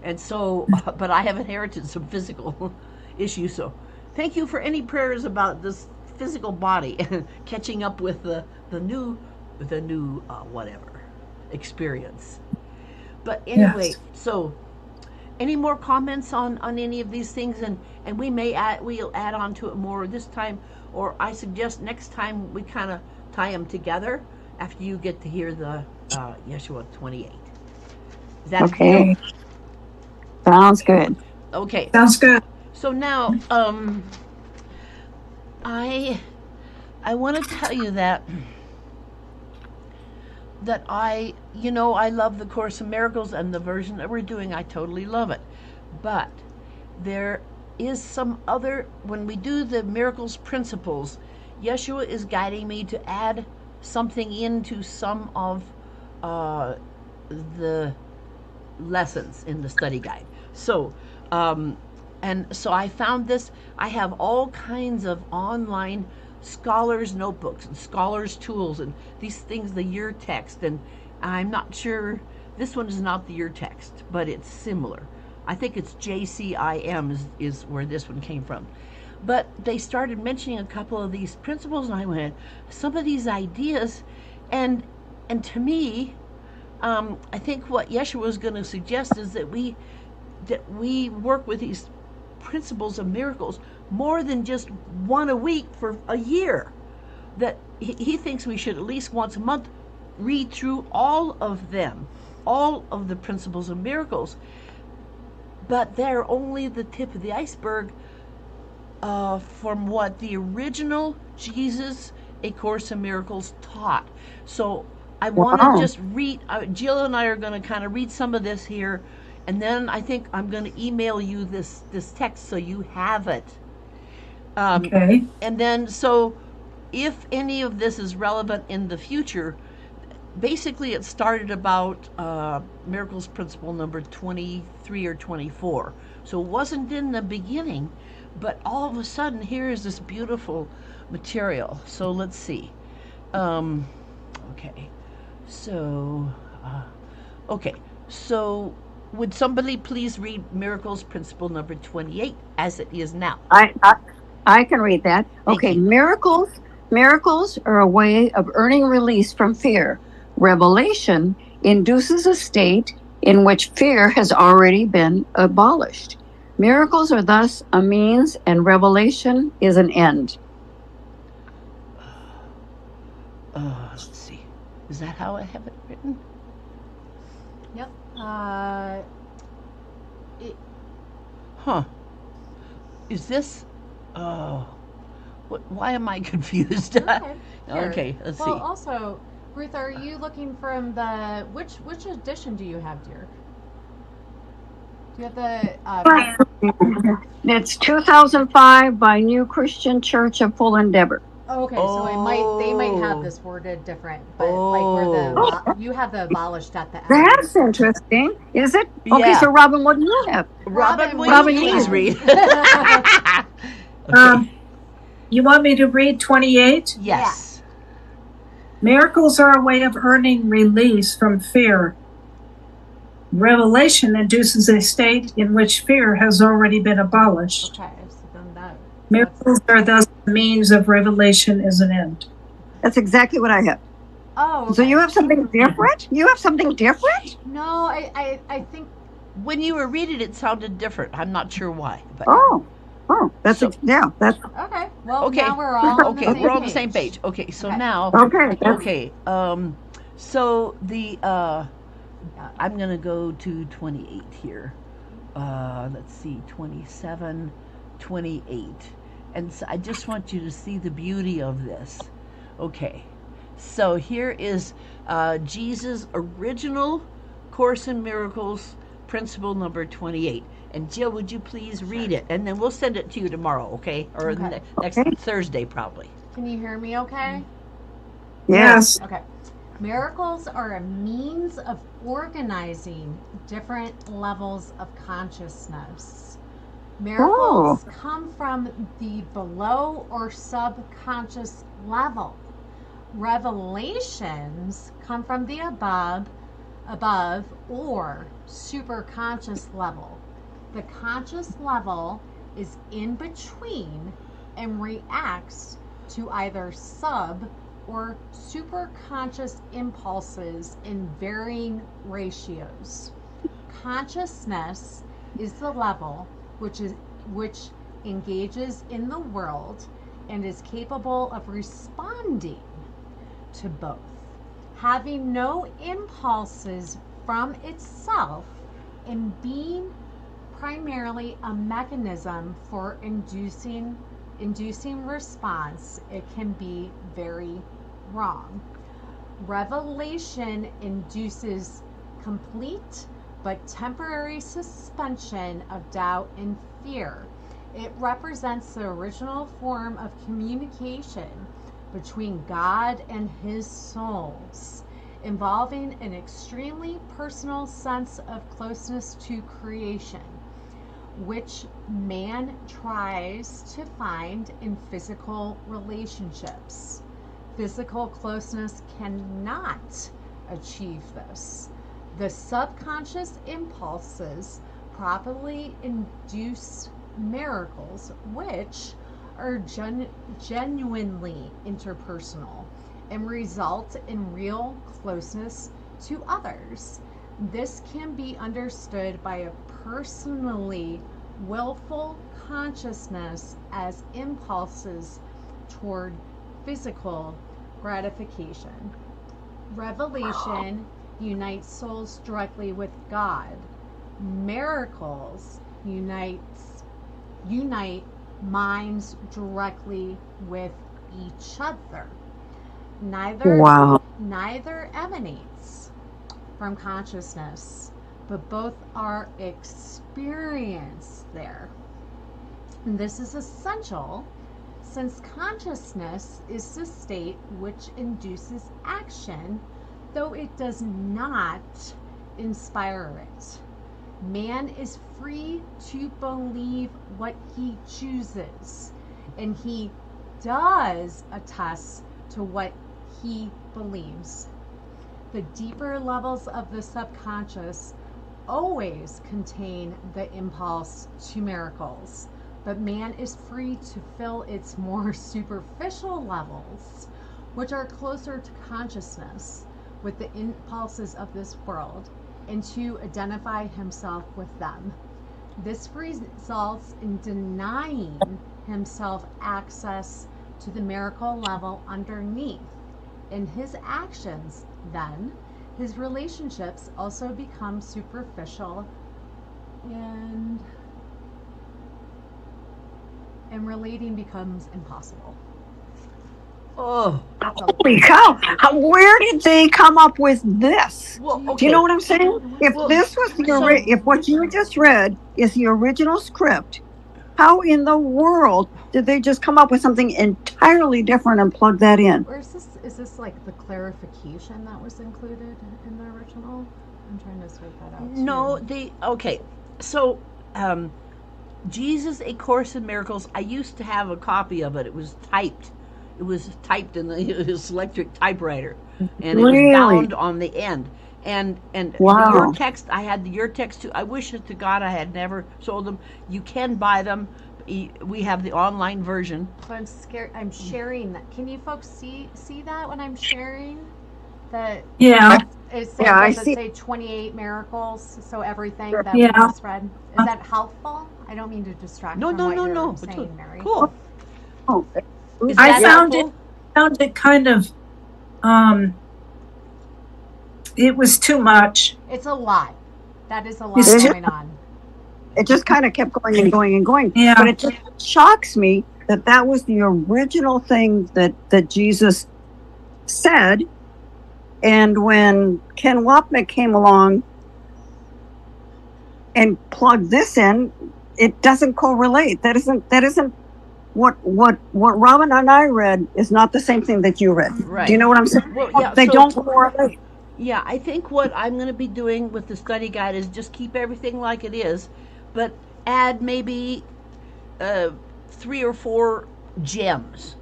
A: And so, but I have inherited some physical issues. So thank you for any prayers about this physical body and catching up with the new whatever experience. But anyway, so any more comments on any of these things, and we'll add on to it more this time, or I suggest next time we kind of tie them together after you get to hear the Yeshua 28. Is that
C: okay? Sounds good.
A: Okay.
D: Sounds good.
A: So now, I want to tell you that I love the Course in Miracles, and the version that we're doing, I totally love it. But there is some other, when we do the Miracles principles, Yeshua is guiding me to add something into some of the lessons in the study guide. So so I found this. I have all kinds of online scholars notebooks and scholars tools and these things, the year text, and I'm not sure, this one is not the year text, but it's similar. I think it's JCIM is where this one came from. But they started mentioning a couple of these principles, and I went, some of these ideas, and to me,
E: I think what Yeshua was going to suggest is that we work with these principles of miracles more than just one a week for a year. That he thinks we should at least once a month read through all of them, all of the principles of miracles. But they're only the tip of the iceberg from what the original Jesus, A Course in Miracles, taught. So I want to just read, Jill and I are going to kind of read some of this here, and then I think I'm going to email you this text so you have it.
D: Okay.
E: And then, so if any of this is relevant in the future, basically it started about Miracles Principle number 23 or 24. So it wasn't in the beginning, but all of a sudden here is this beautiful material. So let's see. Okay. So, so would somebody please read Miracles Principle number 28 as it is now?
C: I can read that. Okay,
E: you.
C: miracles are a way of earning release from fear. Revelation induces a state in which fear has already been abolished. Miracles are thus a means, and revelation is an end.
E: Let's see. Is that how I have it written?
B: Yep.
E: Is this? Why am I confused?
B: Okay. Sure.
E: Okay, let's
B: Well,
E: see.
B: also, Ruth, are you looking from the which edition do you have, dear? Do you have the?
C: It's 2005 by New Christian Church of Full Endeavor.
B: Okay, so they might have this worded different, but like where you have the abolished at the end.
C: That's interesting. Is it? Okay,
E: Yeah.
C: so Robin, what do you have?
E: Robin, will
C: Robin,
E: you please
C: you.
E: read?
D: You want me to read 28?
E: Yes.
D: Miracles are a way of earning release from fear. Revelation induces a state in which fear has already been abolished.
B: Okay, so then that.
D: Miracles are thus the means of revelation as an end.
C: That's exactly what I have.
B: Oh.
C: So
B: okay.
C: you have something different? You have something different?
B: No, I think.
E: When you were reading it, sounded different. I'm not sure why. But
C: That's
E: So-
C: that's
B: Okay. Well,
E: okay.
B: now we're all on the
E: Okay,
B: same
E: we're on the
B: page.
E: same page. Okay, so
B: Okay.
E: now.
C: okay.
E: Okay. So the I'm gonna go to 28 here. Let's see, 27, 28, and so I just want you to see the beauty of this. Okay, so here is Jesus' original Course in Miracles, principle number 28. And Jill, would you please read it, and then we'll send it to you tomorrow, okay? Or
B: Okay.
E: next
C: Okay.
E: Thursday, probably.
B: Can you hear me okay?
C: Yes.
B: Okay. Miracles are a means of organizing different levels of consciousness. Miracles come from the below or subconscious level. Revelations come from the above or superconscious level. The conscious level is in between and reacts to either sub or superconscious impulses in varying ratios. Consciousness is the level which engages in the world and is capable of responding to both, having no impulses from itself and being primarily a mechanism for inducing response. It can be very wrong. Revelation induces complete but temporary suspension of doubt and fear. It represents the original form of communication between God and his souls, involving an extremely personal sense of closeness to creation, which man tries to find in physical relationships. Physical closeness cannot achieve this. The subconscious impulses properly induce miracles, which are genuinely interpersonal and result in real closeness to others. This can be understood by a personally willful consciousness as impulses toward physical gratification. Revelation unites souls directly with God. Miracles unite minds directly with each other.
C: Wow.
B: Neither emanates from consciousness, but both are experienced there. And this is essential since consciousness is the state which induces action, though it does not inspire it. Man is free to believe what he chooses, and he does attest to what he believes. The deeper levels of the subconscious always contain the impulse to miracles, but man is free to fill its more superficial levels, which are closer to consciousness, with the impulses of this world, and to identify himself with them. This results in denying himself access to the miracle level underneath. In his actions, then, his relationships also become superficial, and relating becomes impossible.
E: Oh,
C: Holy cow! Where did they come up with this?
E: well,
C: Do
E: okay.
C: you know what I'm saying? If
E: Well,
C: this was
E: so-
C: if what you just read is the original script, how in the world did they just come up with something entirely different and plug that in?
B: Or is this like the clarification that was included in the original? I'm trying to sort that out.
E: No,
B: too.
E: okay. So, Jesus, A Course in Miracles, I used to have a copy of it. It was typed. It was typed in this electric typewriter, and it was
C: Really?
E: bound on the end. And
C: Wow.
E: your text, I had your text too. I wish to God I had never sold them. You can buy them. We have the online version.
B: So I'm scared. I'm sharing that. Can you folks see that when I'm sharing? That
D: Yeah.
B: it says,
C: Yeah, I
B: does it
C: see.
B: say 28 miracles? So everything that
D: Yeah.
B: we just read. Is that helpful? I don't mean to distract
E: No,
B: from
E: no,
B: what
E: no,
B: you're
E: no.
B: saying, Mary.
E: Cool.
C: Oh,
E: Is
D: I
E: that
D: found
E: helpful?
D: it kind of, it was too much.
B: It's a lot. That is a lot
D: Is it?
B: going on.
C: it just kind of kept going and going and going.
D: Yeah.
C: But it just shocks me that was the original thing that Jesus said. And when Ken Wapnick came along and plugged this in, it doesn't correlate. That isn't what Robin and I read is not the same thing that you read.
E: Right.
C: Do you know what I'm saying?
E: Well, yeah,
C: They
E: so-
C: don't correlate.
E: Yeah, I think what I'm going to be doing with the study guide is just keep everything like it is, but add maybe 3 or 4 gems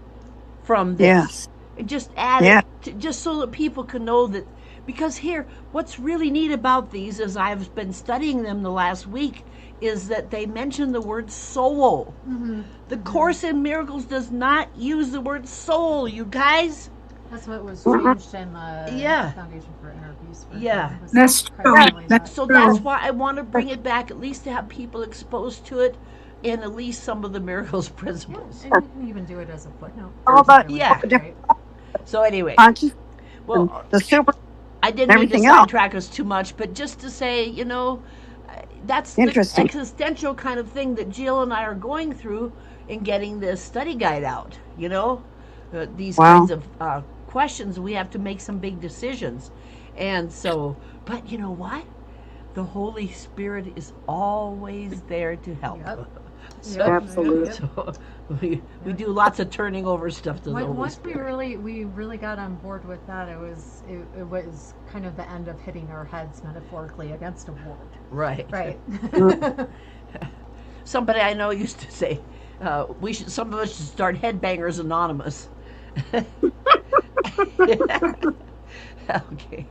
E: from this.
C: Yes.
E: Just add
C: Yeah.
E: it, just so that people can know that. Because here, what's really neat about these, as I've been studying them the last week, is that they mention the word soul.
B: Mm-hmm.
E: The Course in Miracles does not use the word soul, you guys.
B: That's what was changed in the
E: Yeah.
B: Foundation for Inner Peace.
E: Yeah.
B: Was
D: That's true.
B: primarily
D: That's
B: that.
E: So
D: True.
E: that's why I want to bring it back, at least to have people exposed to it in at least some of the miracles
B: Yeah,
E: principles.
B: and you can even do it as a footnote.
C: All about-
E: Yeah.
B: Right?
E: So anyway,
C: Conscious,
E: well,
C: the super.
E: I didn't mean to
C: everything else.
E: sidetrack us too much, but just to say, that's the
C: Interesting.
E: existential kind of thing that Jill and I are going through in getting this study guide out. These
C: Wow.
E: kinds of questions, we have to make some big decisions. And so, but you know what? The Holy Spirit is always there to help.
B: Yep.
E: So,
B: Yep.
C: Absolutely.
B: Yep.
E: so we do lots of turning over stuff to the Holy
B: Once we
E: Spirit.
B: really got on board with that, it was kind of the end of hitting our heads metaphorically against a wall.
E: Right.
B: Right.
E: Somebody I know used to say, some of us should start Headbangers Anonymous. Okay.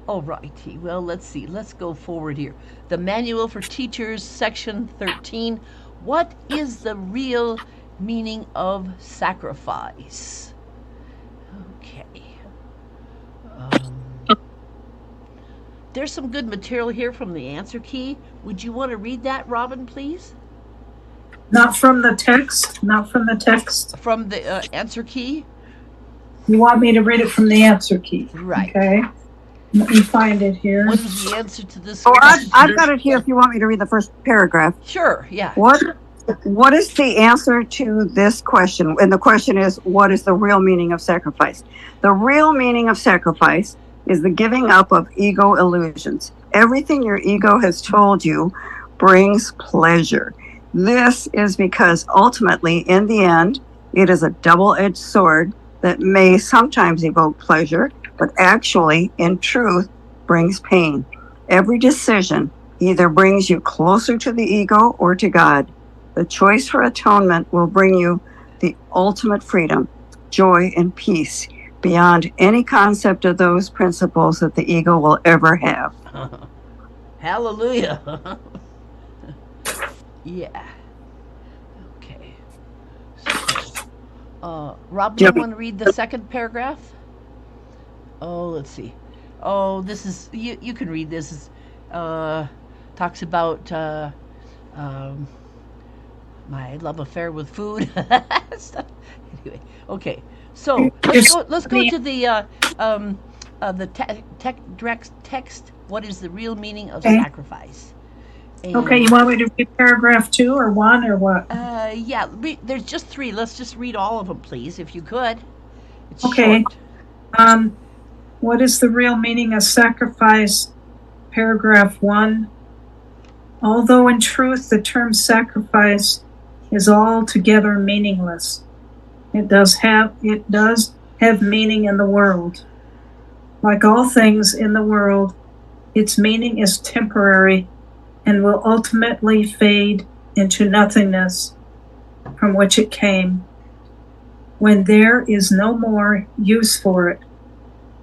E: All righty. Well, let's see. Let's go forward here. The Manual for Teachers, Section 13. What is the real meaning of sacrifice? Okay. there's some good material here from the answer key. Would you want to read that, Robin, please?
D: Not from the text. Not from the text.
E: From the answer key?
D: You want me to read it from the answer key?
E: Right.
D: Okay. Let me find it here.
E: What is the answer to this
C: Oh,
E: question?
C: I've got it here if you want me to read the first paragraph.
E: Sure, yeah.
C: What is the answer to this question? And the question is, what is the real meaning of sacrifice? The real meaning of sacrifice is the giving up of ego illusions. Everything your ego has told you brings pleasure. This is because ultimately, in the end, it is a double-edged sword that may sometimes evoke pleasure, but actually, in truth, brings pain. Every decision either brings you closer to the ego or to God. The choice for atonement will bring you the ultimate freedom, joy, and peace beyond any concept of those principles that the ego will ever have.
E: Hallelujah. Yeah. Okay. Rob, do you want to read the second paragraph? Oh, let's see. Oh, this is, you can read this. Talks about my love affair with food. Anyway, okay. So let's go to the direct text. What is the real meaning of sacrifice? And,
D: okay, you want me to read paragraph 2 or 1 or what?
E: Yeah, there's just 3. Let's just read all of them, please, if you could. It's
D: okay.
E: Short.
D: What is the real meaning of sacrifice? Paragraph 1. Although in truth the term sacrifice is altogether meaningless, it does have meaning in the world. Like all things in the world, its meaning is temporary and will ultimately fade into nothingness from which it came, when there is no more use for it.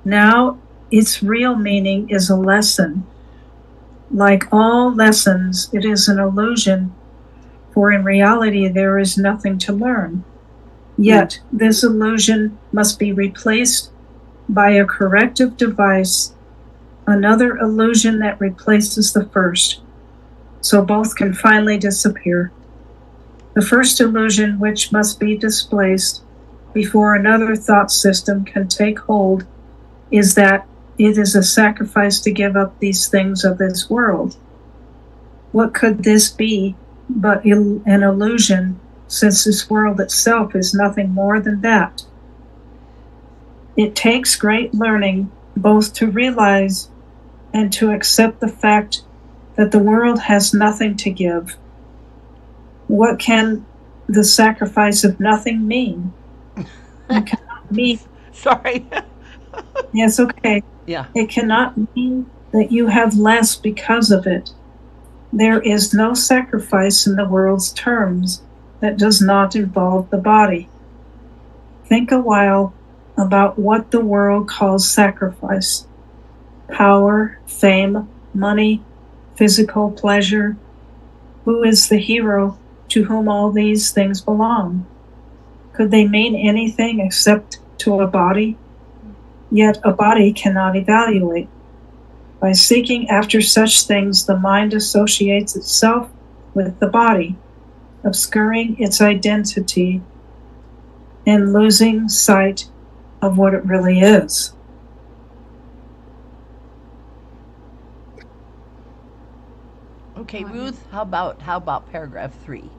D: Now its real meaning is a lesson. Like all lessons, it is an illusion, for in reality there is nothing to learn. Yet this illusion must be replaced by a corrective device, another illusion that replaces the first, so both can finally disappear. The first illusion, which must be displaced before another thought system can take hold, is that it is a sacrifice to give up these things of this world. What could this be but an illusion, since this world itself is nothing more than that? It takes great learning both to realize and to accept the fact that the world has nothing to give. What can the sacrifice of nothing mean? It cannot mean.
E: Sorry.
D: Yes, okay.
E: Yeah.
D: It cannot mean that you have less because of it. There is no sacrifice in the world's terms that does not involve the body. Think a while about what the world calls sacrifice. Power, fame, money, physical pleasure. Who is the hero to whom all these things belong? Could they mean anything except to a body? Yet a body cannot evaluate. By seeking after such things, the mind associates itself with the body, obscuring its identity and losing sight of what it really is.
E: Okay, Ruth, how about paragraph 3?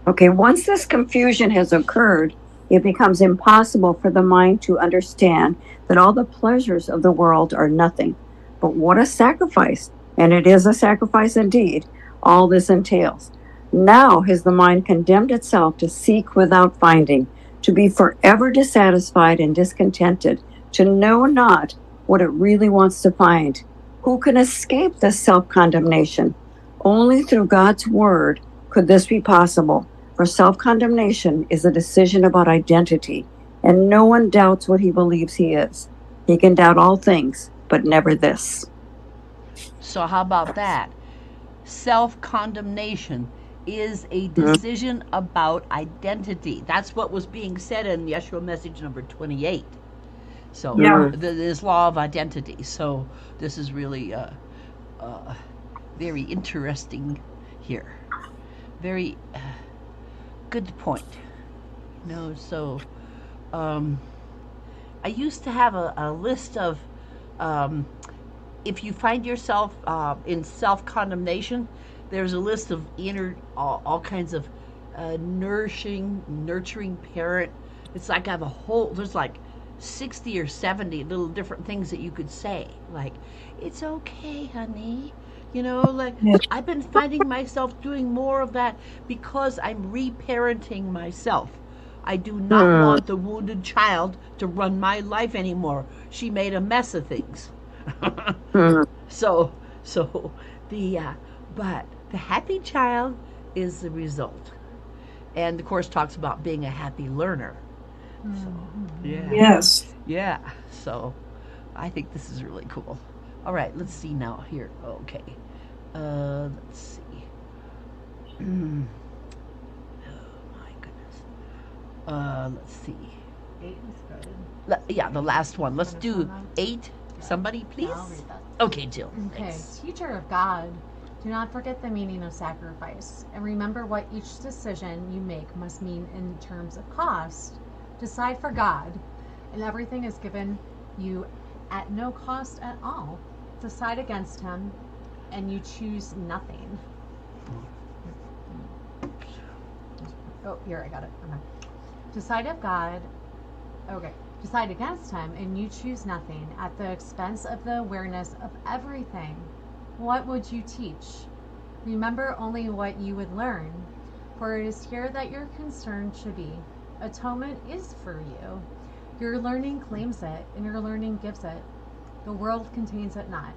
C: Okay, once this confusion has occurred, it becomes impossible for the mind to understand that all the pleasures of the world are nothing. But what a sacrifice, and it is a sacrifice indeed, all this entails. Now has the mind condemned itself to seek without finding, to be forever dissatisfied and discontented, to know not what it really wants to find. Who can escape this self-condemnation? Only through God's word could this be possible, for self-condemnation is a decision about identity, and no one doubts what he believes he is. He can doubt all things, but never this.
E: So how about that? Self-condemnation is a decision about identity. That's what was being said in Yeshua message number 28. So
D: Yeah.
E: this law of identity. So this is really very interesting here. Very good point. So I used to have a list of if you find yourself in self condemnation, there's a list of all kinds of nurturing parent. It's like I have there's like 60 or 70 little different things that you could say. Like, it's okay, honey.
D: Yeah.
E: I've been finding myself doing more of that because I'm reparenting myself. I do not want the wounded child to run my life anymore. She made a mess of things. So but the happy child is the result. And the course talks about being a happy learner. So, yeah.
D: Yes.
E: Yeah. So I think this is really cool. All right, let's see now here. Okay. Let's see. Oh my goodness. Let's see.
B: 8 is good.
E: Yeah, the last one. Let's do
B: Finish on
E: 8. Somebody, please.
B: I'll read that.
E: Okay, Jill.
B: Okay,
E: Thanks.
B: teacher of God, do not forget the meaning of sacrifice, and remember what each decision you make must mean in terms of cost. Decide for God, and everything is given you at no cost at all. Decide against Him, and you choose nothing. Oh, here, I got it. Okay. Decide of God. Okay. Decide against Him, and you choose nothing at the expense of the awareness of everything. What would you teach? Remember only what you would learn, for it is here that your concern should be. Atonement is for you. Your learning claims it, and your learning gives it. The world contains it not.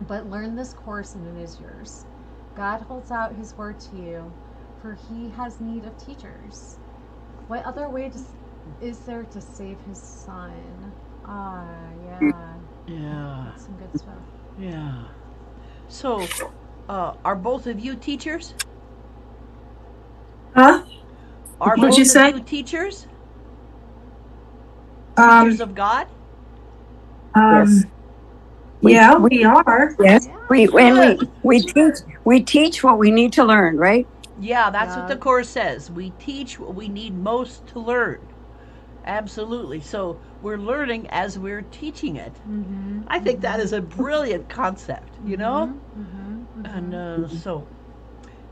B: But learn this course, and it is yours. God holds out His word to you, for He has need of teachers. What other way is there to save His Son? Yeah.
E: Yeah.
B: That's some good stuff.
E: Yeah. So, are both of you teachers?
D: Huh?
E: Are
D: What'd
E: both
D: you
E: of
D: say?
E: you teachers?
D: Um,
E: Teachers of God?
C: Yes.
D: yeah, we are.
C: Yes.
B: Yeah.
C: We teach what we need to learn, right?
E: Yeah, that's what
B: Yeah.
E: the course says. We teach what we need most to learn. Absolutely. So we're learning as we're teaching it.
B: Mm-hmm.
E: I think that is a brilliant concept, you know?
B: Mm-hmm.
E: And so,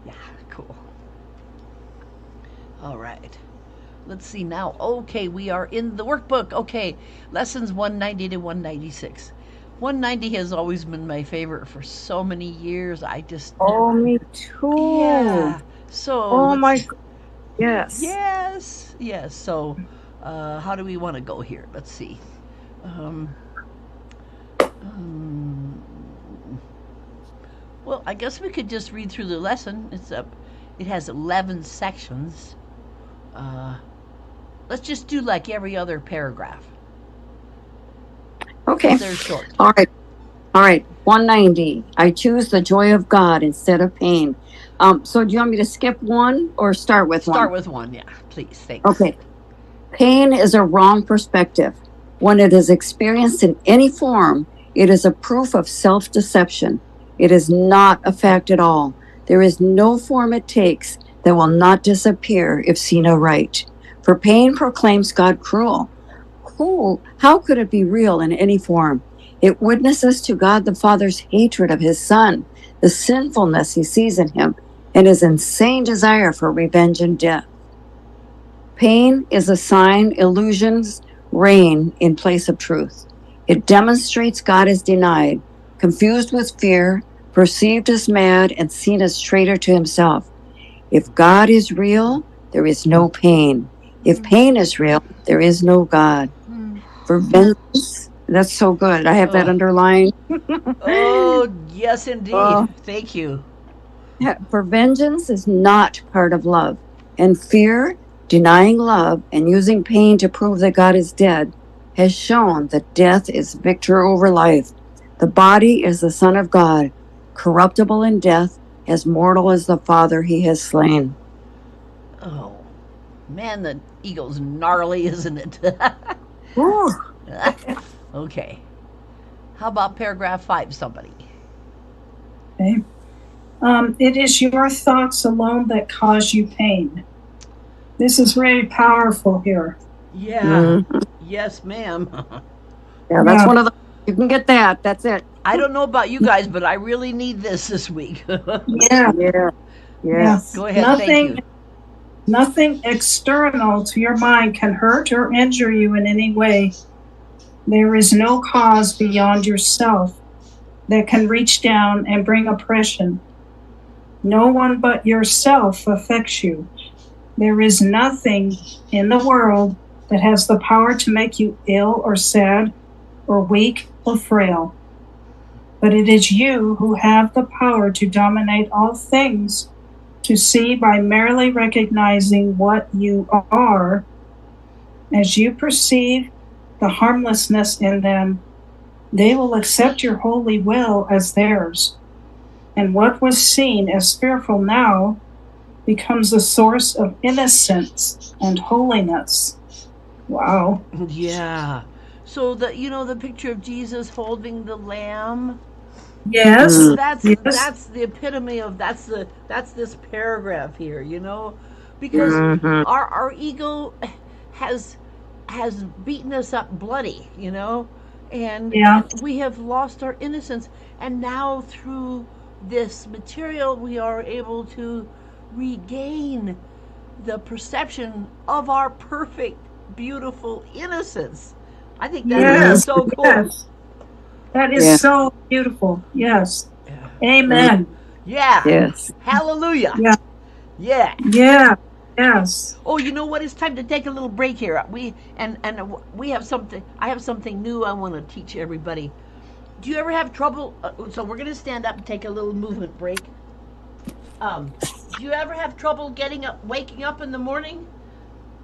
E: yeah, cool. All right. Let's see now. Okay, we are in the workbook. Okay, lessons 190 to 196. 190 has always been my favorite for so many years. I just.
C: Oh, me too.
E: Yeah. So.
C: Oh my. Yes.
E: Yes. So, how do we want to go here? Let's see. Well, I guess we could just read through the lesson. It has 11 sections. Let's just do like every other paragraph.
C: Okay.
E: They're short.
C: All right. 190. I choose the joy of God instead of pain. So do you want me to skip one or start with one?
E: Start with one, yeah, please. Thanks.
C: Okay. Pain is a wrong perspective. When it is experienced in any form, it is a proof of self-deception. It is not a fact at all. There is no form it takes that will not disappear if seen aright. For pain proclaims God cruel. How could it be real in any form? It witnesses to God the Father's hatred of His Son, the sinfulness He sees in Him, and His insane desire for revenge and death. Pain is a sign illusions reign in place of truth. It demonstrates God is denied, confused with fear, perceived as mad, and seen as traitor to Himself. If God is real, there is no pain. If pain is real, there is no God. For vengeance, that's so good. I have that underlined.
E: Oh, yes, indeed. Thank you.
C: For vengeance is not part of love. And fear, denying love, and using pain to prove that God is dead, has shown that death is victor over life. The body is the Son of God, corruptible in death, as mortal as the Father He has slain.
E: Oh, man, the ego's gnarly, isn't it?
C: Ooh,
E: Okay. How about paragraph 5, somebody?
D: Okay. It is your thoughts alone that cause you pain. This is very powerful here.
E: Yeah. Yes, ma'am.
C: Yeah, that's
D: Yeah.
C: one of the. You can get that. That's it.
E: I don't know about you guys, but I really need this week.
D: Yeah.
C: Yeah. Yes.
E: Go ahead. Thank you.
D: Nothing external to your mind can hurt or injure you in any way. There is no cause beyond yourself that can reach down and bring oppression. No one but yourself affects you. There is nothing in the world that has the power to make you ill or sad or weak or frail. But it is you who have the power to dominate all things, to see by merely recognizing what you are. As you perceive the harmlessness in them, they will accept your holy will as theirs. And what was seen as fearful now becomes a source of innocence and holiness. Wow.
E: Yeah. So the picture of Jesus holding the lamb.
D: Yes.
E: That's the epitome of that's this paragraph here, because our ego has beaten us up bloody, and we have lost our innocence, and now through this material we are able to regain the perception of our perfect, beautiful innocence. I think that is so cool.
D: Yes. That is so beautiful. Yes. Amen.
E: Yeah.
C: Yes.
E: Hallelujah.
D: Yeah.
E: Yeah.
D: Yeah. Yes.
E: Oh, you know what? It's time to take a little break here. We have something. I have something new I want to teach everybody. Do you ever have trouble? So we're going to stand up and take a little movement break. Do you ever have trouble waking up in the morning,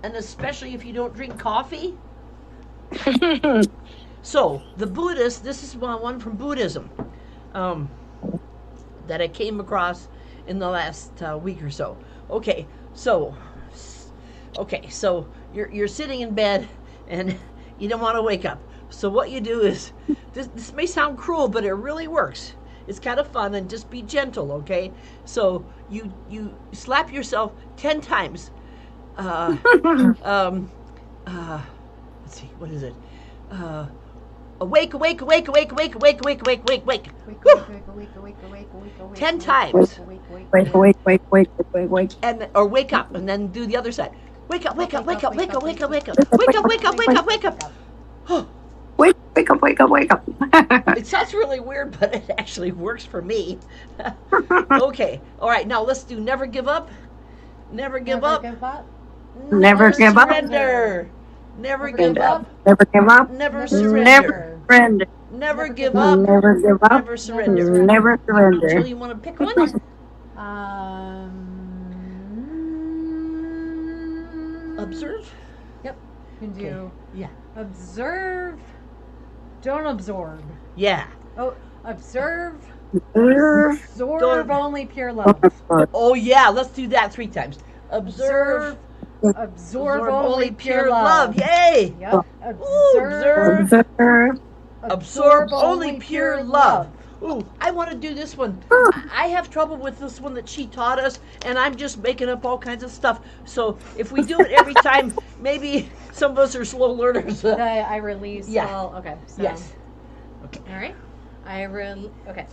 E: and especially if you don't drink coffee? So the Buddhists. This is one from Buddhism that I came across in the last week or so. Okay, so you're sitting in bed and you don't want to wake up. So what you do is, this may sound cruel, but it really works. It's kind of fun, and just be gentle, okay? So you slap yourself 10 times. Let's see, what is it? Awake, awake, awake, awake, awake, awake, awake, awake, awake, awake. 10 times.
C: Wake.
E: And or wake up, and then do the other side. Wake up, wake up, wake up, wake up, wake up, wake up, wake up, wake up, wake up, wake up.
C: Wake up.
E: It sounds really weird, but it actually works for me. Okay, all right, now let's do never give up. Never give up.
C: Never give up.
E: Surrender. Never give up.
C: Never give up.
E: Never surrender.
C: Never surrender.
E: Never give up.
C: Never give up.
E: Never surrender.
C: Never surrender.
E: Jill, you want to pick one? Observe.
B: Yep. You can do
E: Yeah.
B: observe. Don't absorb.
E: Yeah.
B: Oh, observe.
C: Observe.
B: Absorb only pure love.
E: Oh yeah. Let's do that 3 times. Observe.
B: Absorb only pure love.
E: Yay.
B: Yep.
E: Observe.
C: Observe.
E: Absorb only pure love. Ooh, I want to do this one. I have trouble with this one that she taught us, and I'm just making up all kinds of stuff. So if we do it every time, maybe some of us are slow learners.
B: I release.
E: Yeah.
B: All, okay. So,
E: Yes.
B: Okay. All right. Okay.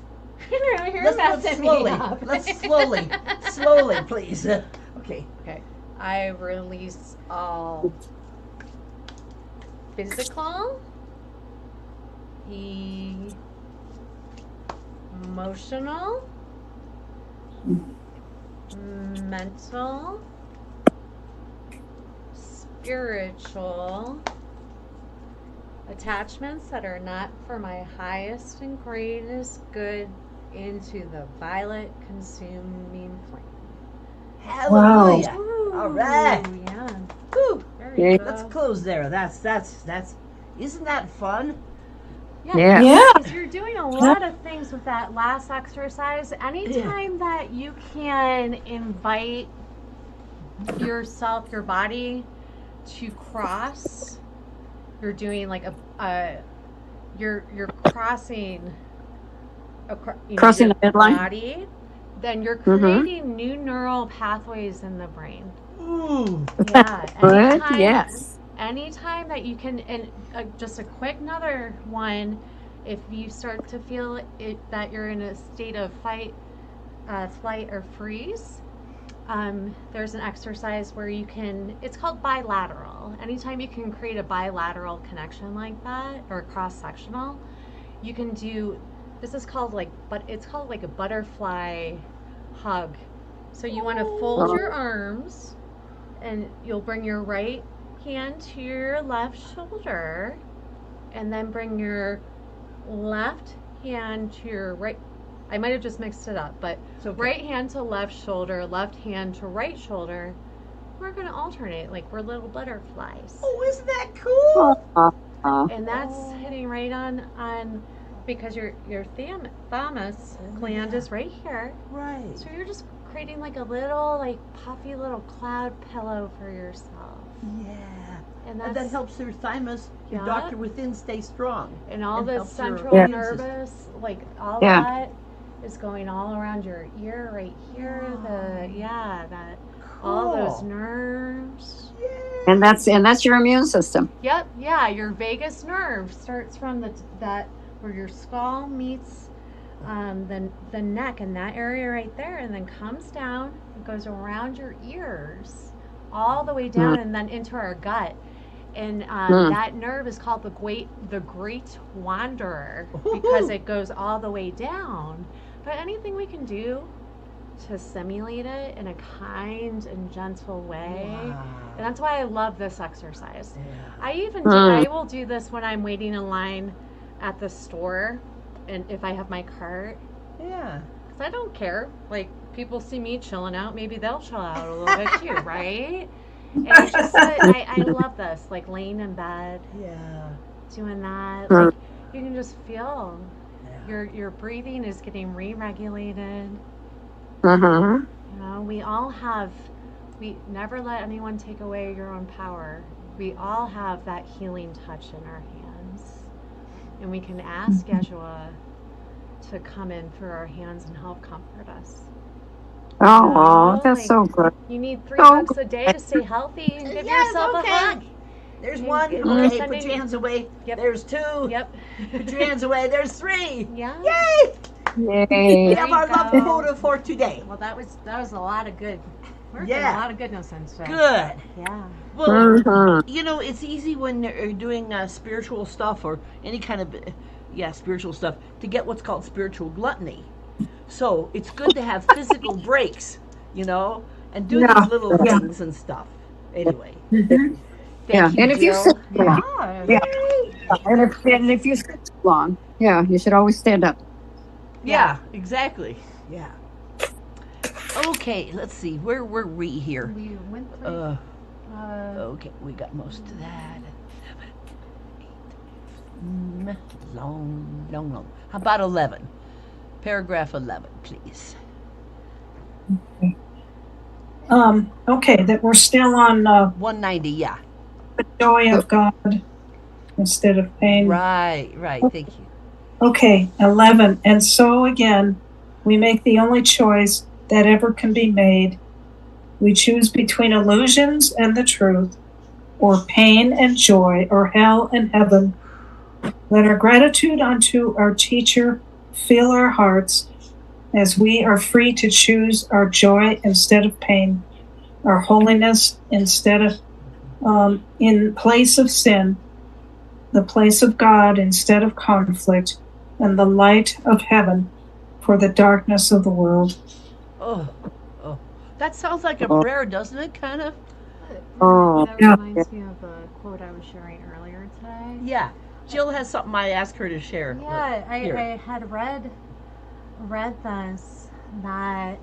E: Let's slowly. Let's slowly, please. Okay.
B: Okay. I release all physical, emotional, mental, spiritual attachments that are not for my highest and greatest good into the violet consuming flame.
E: Hallelujah.
B: Ooh,
E: All right.
B: Yeah.
E: Woo.
B: Very good.
E: Let's close there. That's. Isn't that fun?
C: Yeah.
B: Because you're doing a lot of things with that last exercise. Anytime that you can invite yourself, your body, to cross you're doing like you're crossing
C: Crossing
B: your
C: the midline.
B: body, then you're
C: Mhm.
B: creating new neural pathways in the brain.
E: Ooh.
B: Yeah.
C: Good. Yes.
B: Anytime that you can, and just a quick another one, if you start to feel that you're in a state of fight, flight, or freeze, there's an exercise where you can, it's called bilateral. Anytime you can create a bilateral connection like that, or cross-sectional, you can do, this is called it's called like a butterfly hug. So you want to fold your arms, and you'll bring your right hand to your left shoulder, and then bring your left hand to your right. I might have just mixed it up, but
E: Okay.
B: Right hand to left shoulder, left hand to right shoulder. We're going to alternate like we're little butterflies.
E: Oh, isn't that cool?
B: And that's hitting right on because your thalamus gland is right here.
E: Right.
B: So you're just creating like a little like puffy little cloud pillow for yourself.
E: Yeah.
B: And
E: And that helps your thymus, your
B: Yeah.
E: doctor within, stay strong.
B: And all
E: and
B: the
E: helps your
B: central
E: immune
B: nervous, like all
C: Yeah.
B: that is going all around your ear right here. All those
E: Cool.
B: nerves.
C: And that's your immune system.
B: Yep, yeah, your vagus nerve starts from that where your skull meets the neck and that area right there, and then comes down, it goes around your ears, all the way down, and then into our gut. And that nerve is called the great wanderer because it goes all the way down. But anything we can do to simulate it in a kind and gentle way.
E: Wow.
B: And that's why I love this exercise.
E: Yeah.
B: I will do this when I'm waiting in line at the store, and if I have my cart,
E: Yeah.
B: because I don't care. Like, people see me chilling out, maybe they'll chill out a little bit too, right? And it's just I love this, like laying in bed,
E: Yeah.
B: doing that. Like, you can just feel
E: Yeah.
B: your breathing is getting re-regulated.
C: Uh-huh.
B: You know, we never let anyone take away your own power. We all have that healing touch in our hands. And we can ask Yeshua to come in through our hands and help comfort us.
C: Oh, that's
B: like,
C: so good.
B: You need 3
C: Oh,
B: hugs a day to stay healthy and give
E: Yes,
B: yourself
E: okay.
B: a hug.
E: There's
B: You-
E: one.
B: you-
E: Okay,
B: sending-
E: put your hands away.
B: Yep.
E: There's 2.
B: Yep.
E: Put your hands away. There's 3.
B: Yeah.
E: Yay!
C: Yay.
E: We
B: There
E: have
B: you
E: our love
B: go.
E: quota for today.
B: Well, that was a lot of good. We're getting
E: Yeah.
B: a lot of goodness in today.
E: Good.
B: Yeah.
E: Well,
C: Mhm.
E: you know, it's easy when you're doing spiritual stuff or any kind of, spiritual stuff to get what's called spiritual gluttony. So it's good to have physical breaks, you know, and do
D: Yeah.
E: these little
D: Yeah.
E: things and stuff. Anyway.
D: Mhm.
C: Yeah.
E: Thank you,
C: And if you
E: Jill.
C: sit too long,
B: Yeah.
C: yeah. And if you sit too long, yeah, you should always stand up.
E: Yeah, exactly. Yeah. Okay, let's see. Where were we here?
B: We went through.
E: Okay, we got most of that. 7, 8. Long. How about 11? Paragraph 11, please.
D: Okay, that we're still on
E: 190, yeah.
D: the joy of God instead of pain.
E: Right, thank you.
D: Okay, 11. And so again, we make the only choice that ever can be made. We choose between illusions and the truth, or pain and joy, or hell and heaven. Let our gratitude unto our teacher fill our hearts, as we are free to choose our joy instead of pain, our holiness instead of, in place of sin, the place of God instead of conflict, and the light of heaven for the darkness of the world.
E: Oh. That sounds like a prayer, doesn't it, kind of?
C: Oh,
B: That
D: yeah.
B: reminds me of the quote I was sharing earlier today.
E: Yeah. Jill has something I asked her to share.
B: Yeah,
E: Here.
B: I had read this that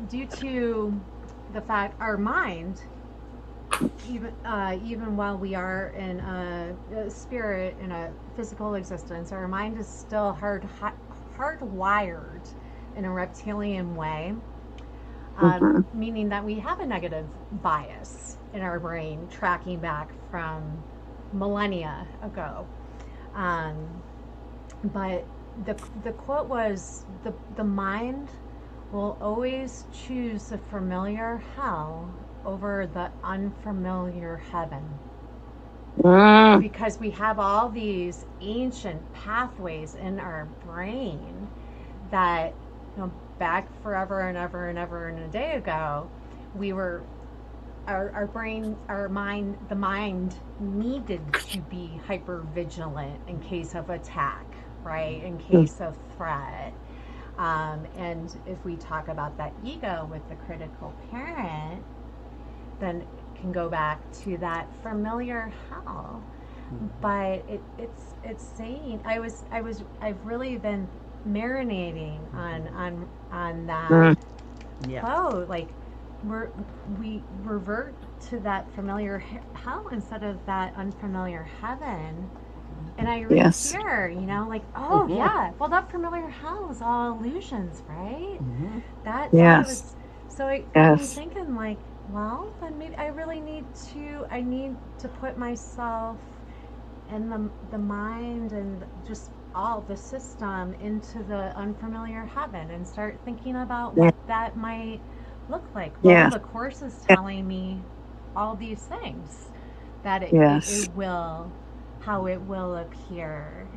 B: due to the fact our mind, even while we are in a spirit in a physical existence, our mind is still hardwired in a reptilian way. Meaning that we have a negative bias in our brain tracking back from millennia ago. But the quote was, the mind will always choose the familiar hell over the unfamiliar heaven. Because we have all these ancient pathways in our brain that, back forever and ever and ever and a day ago, we were, our brain, the mind needed to be hyper vigilant in case of attack, right? In case of threat. And if we talk about that ego with the critical parent, then it can go back to that familiar hell. But it's saying, I've really been marinating on that quote. Like, we revert to that familiar hell instead of that unfamiliar heaven. And I really hear, like, well, that familiar hell is all illusions, right? That was, so I'm thinking, like, well, then maybe I need to put myself and the mind and just all the system into the unfamiliar heaven and start thinking about what that might look like. Well, the Course is telling me all these things, that it will, how it will appear,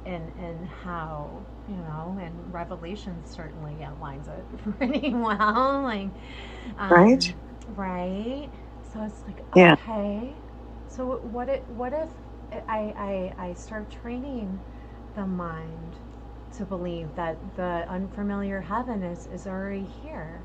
B: and how, and Revelation certainly outlines it pretty well. Like, right? So it's like, okay, so what if I start training the mind to believe that the unfamiliar heaven is already here,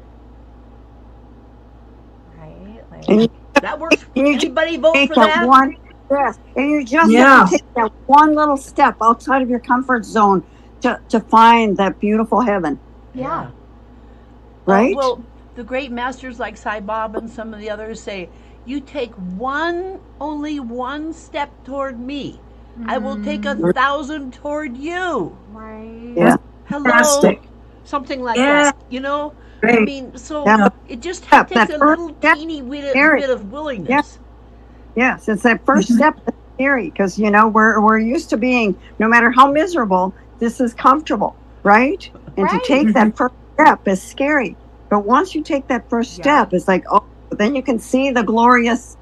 B: right? Like,
E: that works. Anybody vote for that?
C: And you just have to take that one little step outside of your comfort zone to find that beautiful heaven.
B: Yeah.
C: Right?
E: Well, the great masters like Sai Baba and some of the others say, you take only one step toward me. I will take 1,000 toward you.
B: Right.
C: Yeah.
E: Hello.
D: Fantastic.
E: Something like that. I mean, so it just takes a little teeny bit of willingness.
C: Yes, it's that first step that's scary, because we're used to being, no matter how miserable, this is comfortable, right? And to take that first step is scary. But once you take that first step, it's like, then you can see the glorious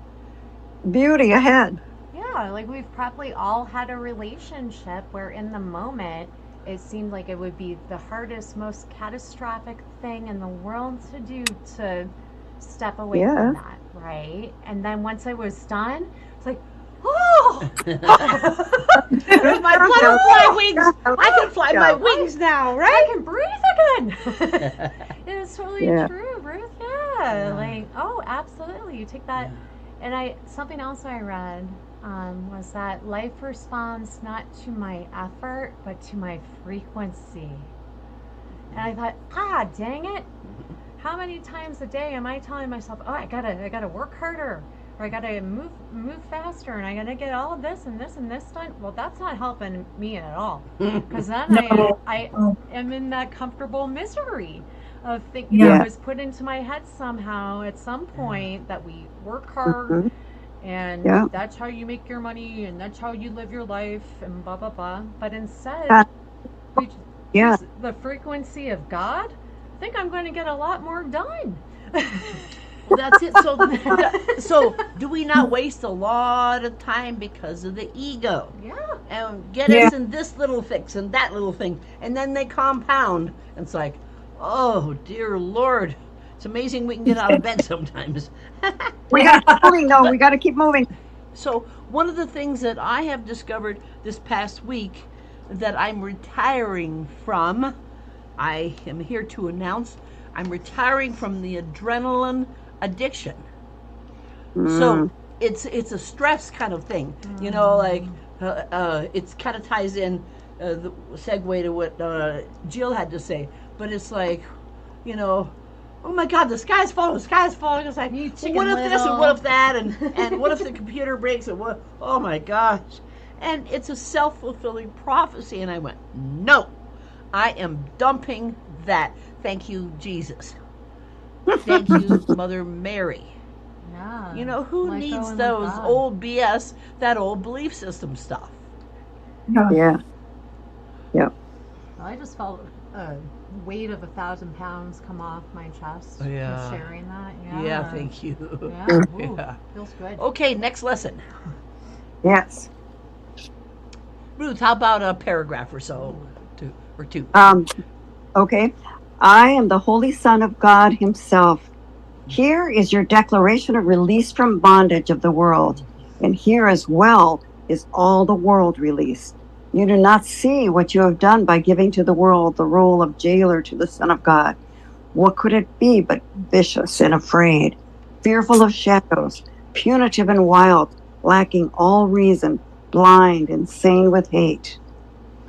C: beauty ahead.
B: Yeah, like we've probably all had a relationship where in the moment it seemed like it would be the hardest, most catastrophic thing in the world to do, to step away from that, right? And then once I was done, it's like, there's my butterfly wings. I can fly my wings now, right? I can breathe again. It's totally true, Ruth. Like, absolutely. You take that, and something else I read was that life responds not to my effort, but to my frequency. And I thought, dang it. How many times a day am I telling myself, I gotta work harder, or I gotta move faster, and I gotta get all of this and this and this done? Well, that's not helping me at all, because then I am in that comfortable misery of thinking it was put into my head somehow at some point that we work hard, and that's how you make your money, and that's how you live your life, and blah blah blah. But instead, the frequency of God, I think I'm going to get a lot more done.
E: Well, that's it. So do we not waste a lot of time because of the ego?
B: Yeah.
E: And get us in this little fix and that little thing, and then they compound. And it's like, oh dear Lord, it's amazing we can get out of bed sometimes.
C: We got to keep moving, though. We got to keep moving.
E: So one of the things that I have discovered this past week that I'm retiring from, I am here to announce I'm retiring from the adrenaline addiction. So it's a stress kind of thing, like it's kind of ties in the segue to what Jill had to say. But it's like, oh my God, the sky's falling. It's like, what if this and what if that, and what if the computer breaks, and what? Oh my gosh. And it's a self-fulfilling prophecy. And I went, no, I am dumping that. Thank you, Jesus. Thank you, Mother Mary.
B: Yeah.
E: You know, who
B: Let go
E: needs
B: and let
E: those
B: God.
E: old BS, that old belief system stuff?
C: Yeah.
B: Well, I just felt a weight of 1,000 pounds come off my chest.
E: Oh, yeah.
B: Just sharing that. Yeah.
E: Yeah, thank you.
B: Yeah. Ooh,
E: Yeah.
B: feels good.
E: Okay, next lesson.
C: Yes.
E: Ruth, how about a paragraph or so? Two.
C: Okay. I am the Holy Son of God Himself. Here is your declaration of release from bondage of the world. And here as well is all the world released. You do not see what you have done by giving to the world the role of jailer to the Son of God. What could it be but vicious and afraid, fearful of shadows, punitive and wild, lacking all reason, blind, insane with hate?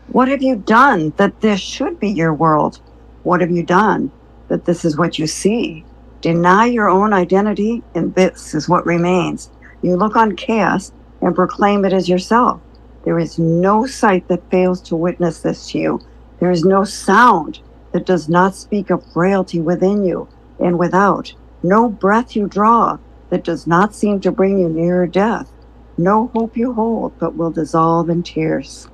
C: What have you done that this should be your world? What have you done that this is what you see? Deny your own identity, and this is what remains. You look on chaos and proclaim it as yourself. There is no sight that fails to witness this to you. There is no sound that does not speak of frailty within you and without. No breath you draw that does not seem to bring you nearer death. No hope you hold but will dissolve in tears.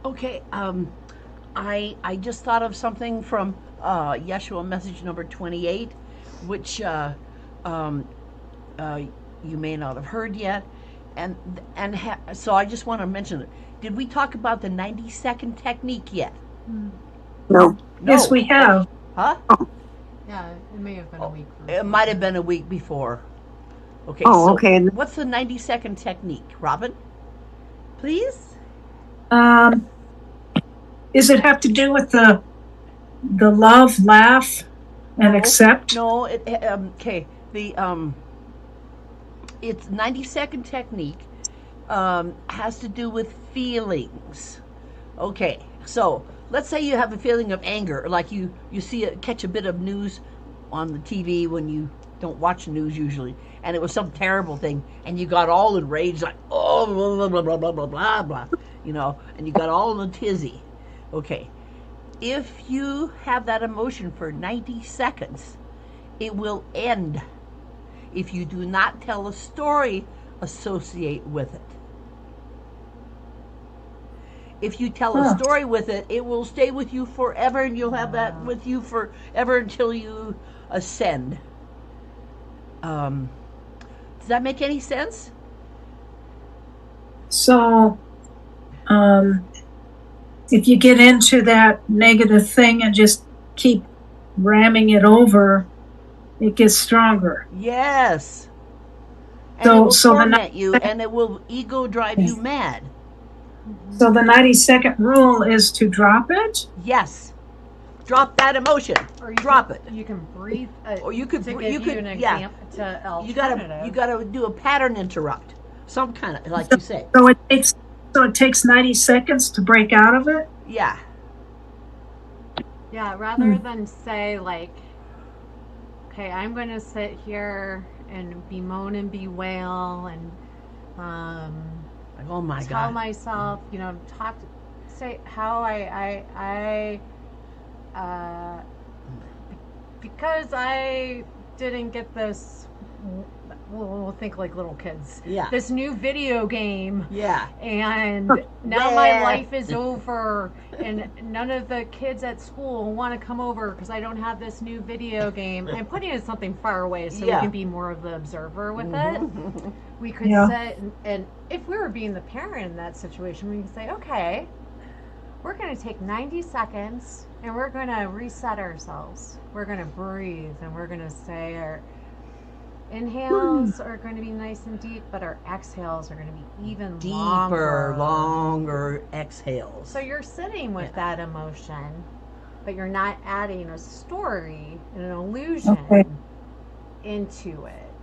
E: Okay, I just thought of something from Yeshua message number 28, which you may not have heard yet, so I just want to mention it. Did we talk about the 90-second technique yet?
C: No.
D: Yes, we have.
E: Huh?
B: Yeah, it may have been a week.
E: It might have been a week before. Okay.
C: Oh,
E: so
C: okay.
E: What's the 90-second technique, Robin? Please.
D: Does it have to do with the love, laugh, and
E: No,
D: accept?
E: No. Okay. It's 90-second technique. Has to do with feelings. Okay. So let's say you have a feeling of anger, like you catch a bit of news on the TV when you don't watch news usually, and it was some terrible thing, and you got all enraged, like, oh, blah, blah, blah, blah, blah, blah, blah, you know, and you got all in a tizzy. Okay. If you have that emotion for 90 seconds, it will end if you do not tell a story associate with it. If you tell a story with it, it will stay with you forever, and you'll have that with you forever until you ascend. Does that make any sense?
D: So, if you get into that negative thing and just keep ramming it over, it gets stronger.
E: Yes. And it will
D: So the
E: torment you, and it will ego drive you mad.
D: So the 90-second rule is to drop it?
E: Yes. Drop that emotion.
B: Or
E: drop it.
B: You can breathe.
E: Or you could.
B: To give
E: You could.
B: an
E: Yeah.
B: example to
E: You
B: alternative.
E: gotta do a pattern interrupt. Some kind of, like you say.
D: So it takes 90 seconds to break out of it?
E: Yeah.
B: Yeah, rather than say like, okay, I'm going to sit here and bemoan and bewail and
E: Like, oh my
B: tell
E: God.
B: myself, say how because I didn't get this. We'll think like little kids.
E: Yeah.
B: This new video game.
E: Yeah.
B: And now my life is over, and none of the kids at school want to come over because I don't have this new video game. I'm putting it something far away so we can be more of the observer with it. We could sit, and if we were being the parent in that situation, we could say, okay, we're going to take 90 seconds and we're going to reset ourselves. We're going to breathe, and we're going to say our inhales are going to be nice and deep, but our exhales are going to be even
E: Deeper, longer exhales.
B: So you're sitting with that emotion, but you're not adding a story and an illusion into it.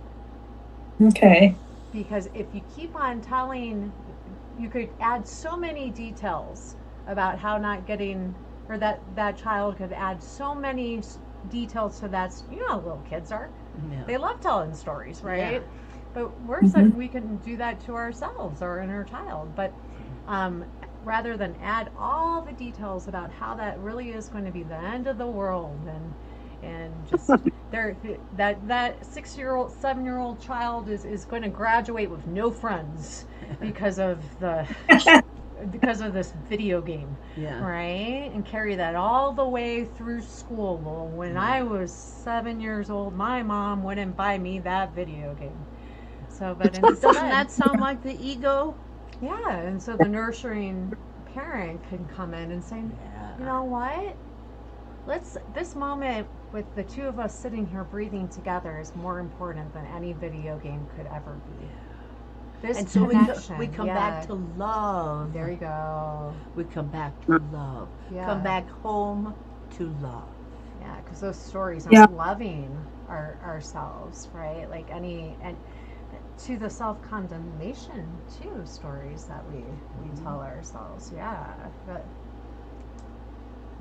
D: Okay.
B: Because if you keep on telling, you could add so many details about how not getting, or that child could add so many details to that. You know how little kids are.
E: Yeah.
B: They love telling stories, right?
E: Yeah.
B: But we're saying we can do that to ourselves or in our child. But rather than add all the details about how that really is going to be the end of the world and just they're that 6-year-old, 7-year-old child is going to graduate with no friends because of this video game,
E: Yeah.
B: right? And carry that all the way through school. Well, when I was 7 years old, my mom wouldn't buy me that video game. So, but
E: Doesn't
B: instead,
E: that sound like the ego?
B: yeah, and so the nurturing parent can come in and say, you know what? This moment with the two of us sitting here breathing together is more important than any video game could ever be. This
E: And so
B: connection,
E: we come
B: yeah.
E: back to love.
B: There you go.
E: We come back to love.
B: Yeah.
E: Come back home to love.
B: Yeah, because those stories
D: Yeah.
B: of loving ourselves, right? Like and to the self-condemnation too, stories that we tell ourselves. Yeah, but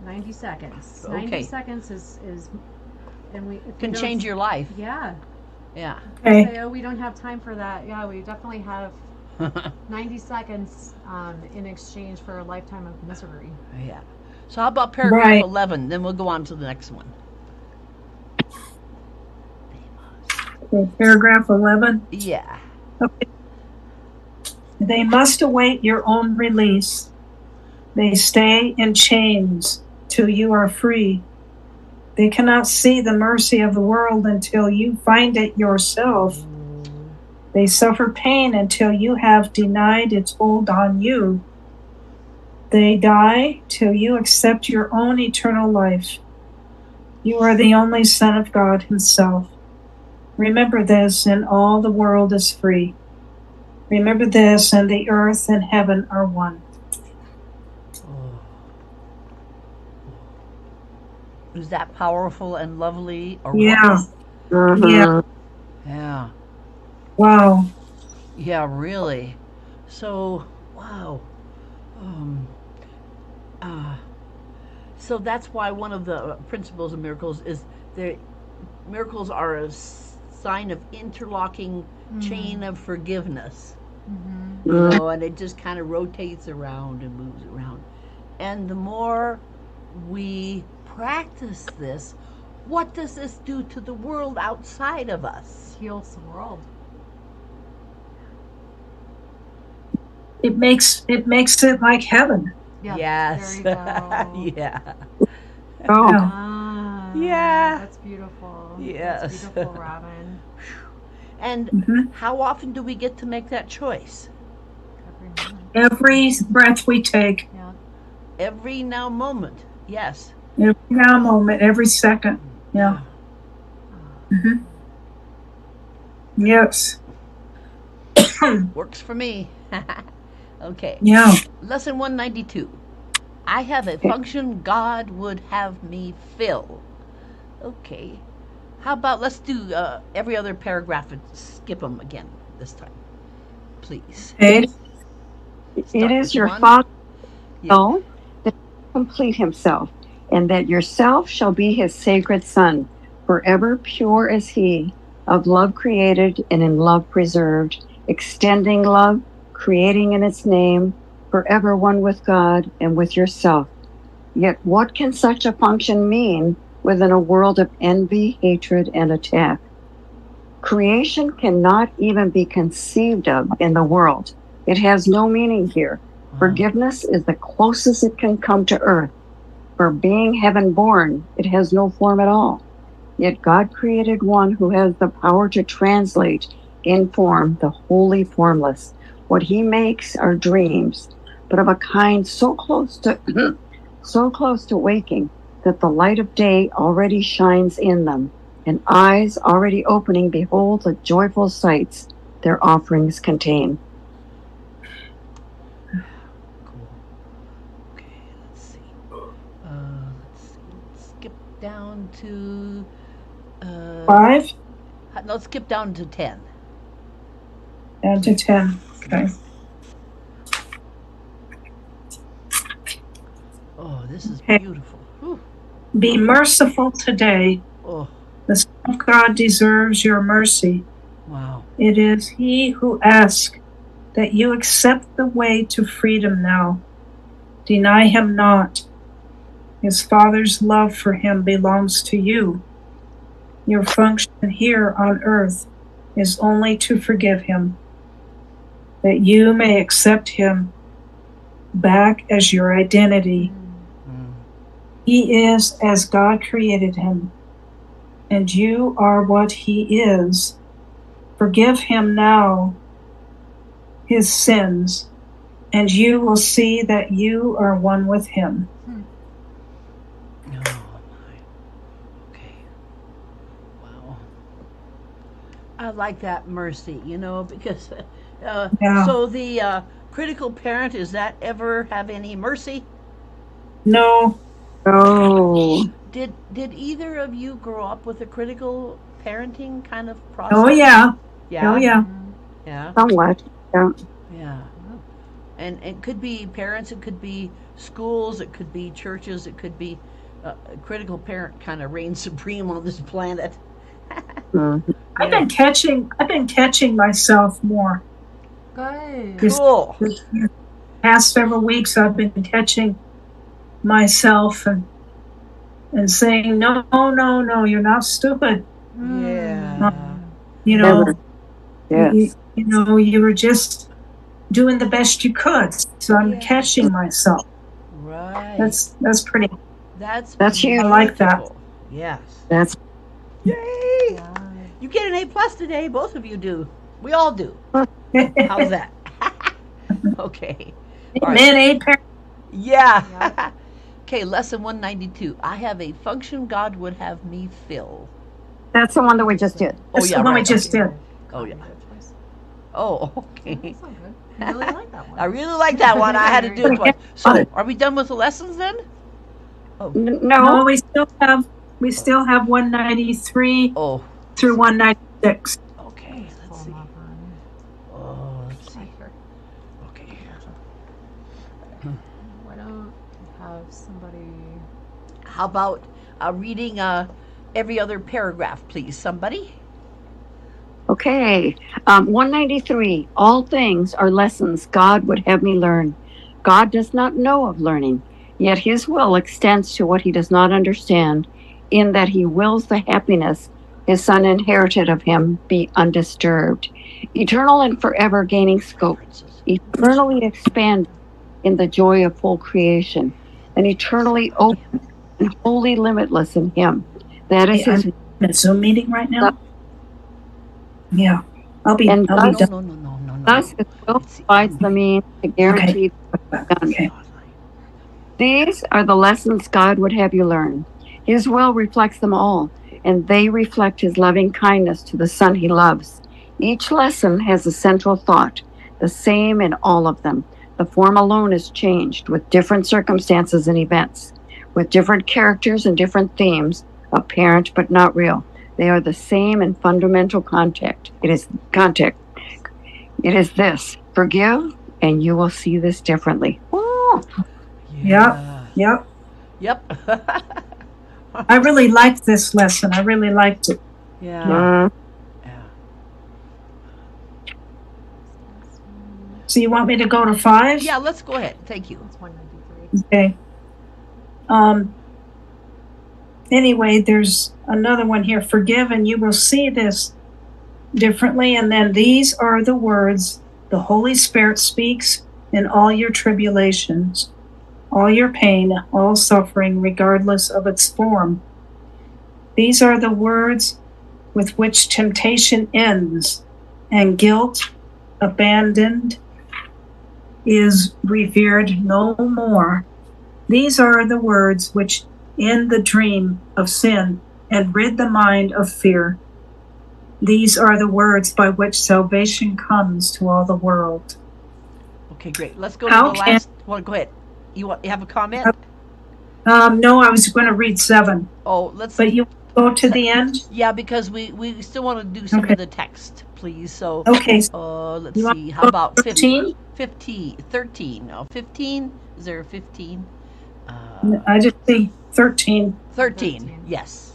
B: 90 seconds.
E: Okay.
B: 90 seconds is and we if
E: Can
B: we
E: change
B: don't-
E: your life.
B: Yeah.
E: Yeah.
D: Okay.
B: Say, oh, we don't have time for that. Yeah, we definitely have 90 seconds in exchange for a lifetime of misery.
E: Yeah. So how about paragraph
D: Right.
E: 11? Then we'll go on to the next one.
D: Okay, paragraph 11.
E: Yeah.
D: Okay. They must await your own release. They stay in chains till you are free. They cannot see the mercy of the world until you find it yourself. They suffer pain until you have denied its hold on you. They die till you accept your own eternal life. You are the only Son of God Himself. Remember this, and all the world is free. Remember this, and the earth and heaven are one.
E: Is that powerful and lovely? Or
D: Yeah.
C: Mhm.
D: Yeah.
E: Yeah.
D: Wow.
E: Yeah, really. So, wow. So that's why one of the principles of miracles is the miracles are a sign of interlocking chain of forgiveness.
B: Mm-hmm.
E: You know, and it just kind of rotates around and moves around. And the more we practice this, what does this do to the world outside of us?
B: Heals the world.
D: It makes it like heaven.
B: Yeah.
E: Yes.
B: There you go.
E: Yeah.
C: Oh,
B: Ah,
E: Yeah.
B: That's beautiful.
E: Yes.
B: That's beautiful, Robin.
E: And
D: Mhm.
E: how often do we get to make that choice?
B: Every moment.
D: Every breath we take,
B: Yeah.
E: Every now moment. Yes.
D: every now moment, every second. Yeah. hmm Yes.
E: Works for me. Okay.
D: Yeah.
E: Lesson 192. I have a function God would have me fill. Okay. How about let's do every other paragraph and skip them again this time, please.
D: Okay.
C: it is your
E: one.
C: Father's
E: Yeah.
C: will that He complete Himself, and that yourself shall be His sacred Son, forever pure as He, of love created and in love preserved, extending love, creating in its name, forever one with God and with yourself. Yet what can such a function mean within a world of envy, hatred, and attack? Creation cannot even be conceived of in the world. It has no meaning here. Forgiveness is the closest it can come to earth. For being heaven born, it has no form at all. Yet God created one who has the power to translate in form the wholly formless. What He makes are dreams, but of a kind so close to so close to waking that the light of day already shines in them, and eyes already opening behold the joyful sights their offerings contain.
E: Cool. Okay, let's see. Let's skip down to
D: 5
E: no, let's skip down to 10.
D: and to 10. Okay.
E: Oh, this is
D: Okay.
E: beautiful. Whew.
D: Be merciful today.
E: Oh,
D: The Son of God deserves your mercy.
E: wow.
D: It is He who asks that you accept the way to freedom now. Deny Him not. His Father's love for Him belongs to you. Your function here on earth is only to forgive him, that you may accept him back as your identity. He is as God created him, and you are what he is. Forgive him now his sins, and you will see that you are one with him.
E: Oh, my. Okay. Wow. I like that mercy, because
D: Yeah.
E: so the critical parent, does that ever have any mercy?
D: No,
C: Oh,
E: Did either of you grow up with a critical parenting kind of process?
D: oh yeah,
E: Yeah.
D: oh yeah.
E: Yeah.
C: somewhat. Yeah.
E: Yeah. And it could be parents, it could be schools, it could be churches, it could be a critical parent kind of reigns supreme on this planet.
C: Mhm.
D: I've been catching myself more.
B: Good.
E: Cool.
D: This past several weeks I've been catching myself and saying, no, you're not stupid.
E: Yeah.
D: You know,
C: Never. Yes.
D: you were just doing the best you could. So I'm
E: Yeah.
D: catching myself.
E: Right.
D: That's pretty.
E: That's
C: huge.
D: I like that.
E: beautiful. Yes.
C: That's
E: Yay!
B: Yeah.
E: You get an A+ today. Both of you do. We all do. How's that? Okay. All right.
D: Man, ain't parent.
E: Yeah.
B: Yeah.
E: Okay, lesson 192. I have a function God would have me fill.
C: that's the one that we just did.
E: Oh,
D: That's
E: yeah,
D: the one we
E: right.
D: just did.
E: Oh, yeah.
B: Good choice.
E: Oh, okay.
B: That's not good. I really like that one.
E: I really like that one. I had to do it twice. So, are we done with the lessons then?
C: No,
D: No, we still have 193
E: Oh,
D: through 196.
E: okay. Let's
B: Pull
E: see.
B: them up on
E: Oh, let's see.
B: right here.
E: Okay.
B: Why don't have somebody?
E: How about reading every other paragraph, please? Somebody?
C: Okay. 193. All things are lessons God would have me learn. God does not know of learning, yet his will extends to what he does not understand, in that he wills the happiness his son inherited of him be undisturbed, eternal and forever gaining scope, eternally expand in the joy of full creation, and eternally open and wholly limitless in him. That is
D: Hey,
C: his.
D: I'm in a Zoom meeting right now. Yeah, I'll be
C: And
E: No,
D: done.
E: no.
C: Thus, his will provides the means to guarantee done.
D: Okay.
C: These are the lessons God would have you learn. His will reflects them all, and they reflect his loving kindness to the Son he loves. Each lesson has a central thought, the same in all of them. The form alone is changed with different circumstances and events, with different characters and different themes, apparent but not real. They are the same in fundamental contact. It is this: forgive, and you will see this differently. Woo!
E: Yeah.
D: Yep.
E: Yep.
D: I really liked this lesson. I really liked it.
E: Yeah.
C: Uh,
E: Yeah.
D: So you want me to go to 5?
E: Yeah, let's go ahead. Thank you.
B: That's 193.
D: Okay. Anyway, there's another one here. Forgive, and you will see this differently. And then these are the words the Holy Spirit speaks in all your tribulations, all your pain, all suffering, regardless of its form. These are the words with which temptation ends, and guilt, abandoned, is revered no more. These are the words which end the dream of sin and rid the mind of fear. These are the words by which salvation comes to all the world.
E: Okay, great. Let's go
D: How
E: to the
D: can-
E: last one. Go ahead. You have a comment?
D: No, I was going to read 7,
E: Oh, let's.
D: but you go to the end?
E: Yeah, because we still want to do some
D: Okay.
E: of the text, please. So,
D: Okay,
E: let's
D: You want
E: see.
D: to
E: How
D: go
E: about
D: 13?
E: 13? No, 15. Is there a 15?
D: I just see 13.
E: 13. Yes.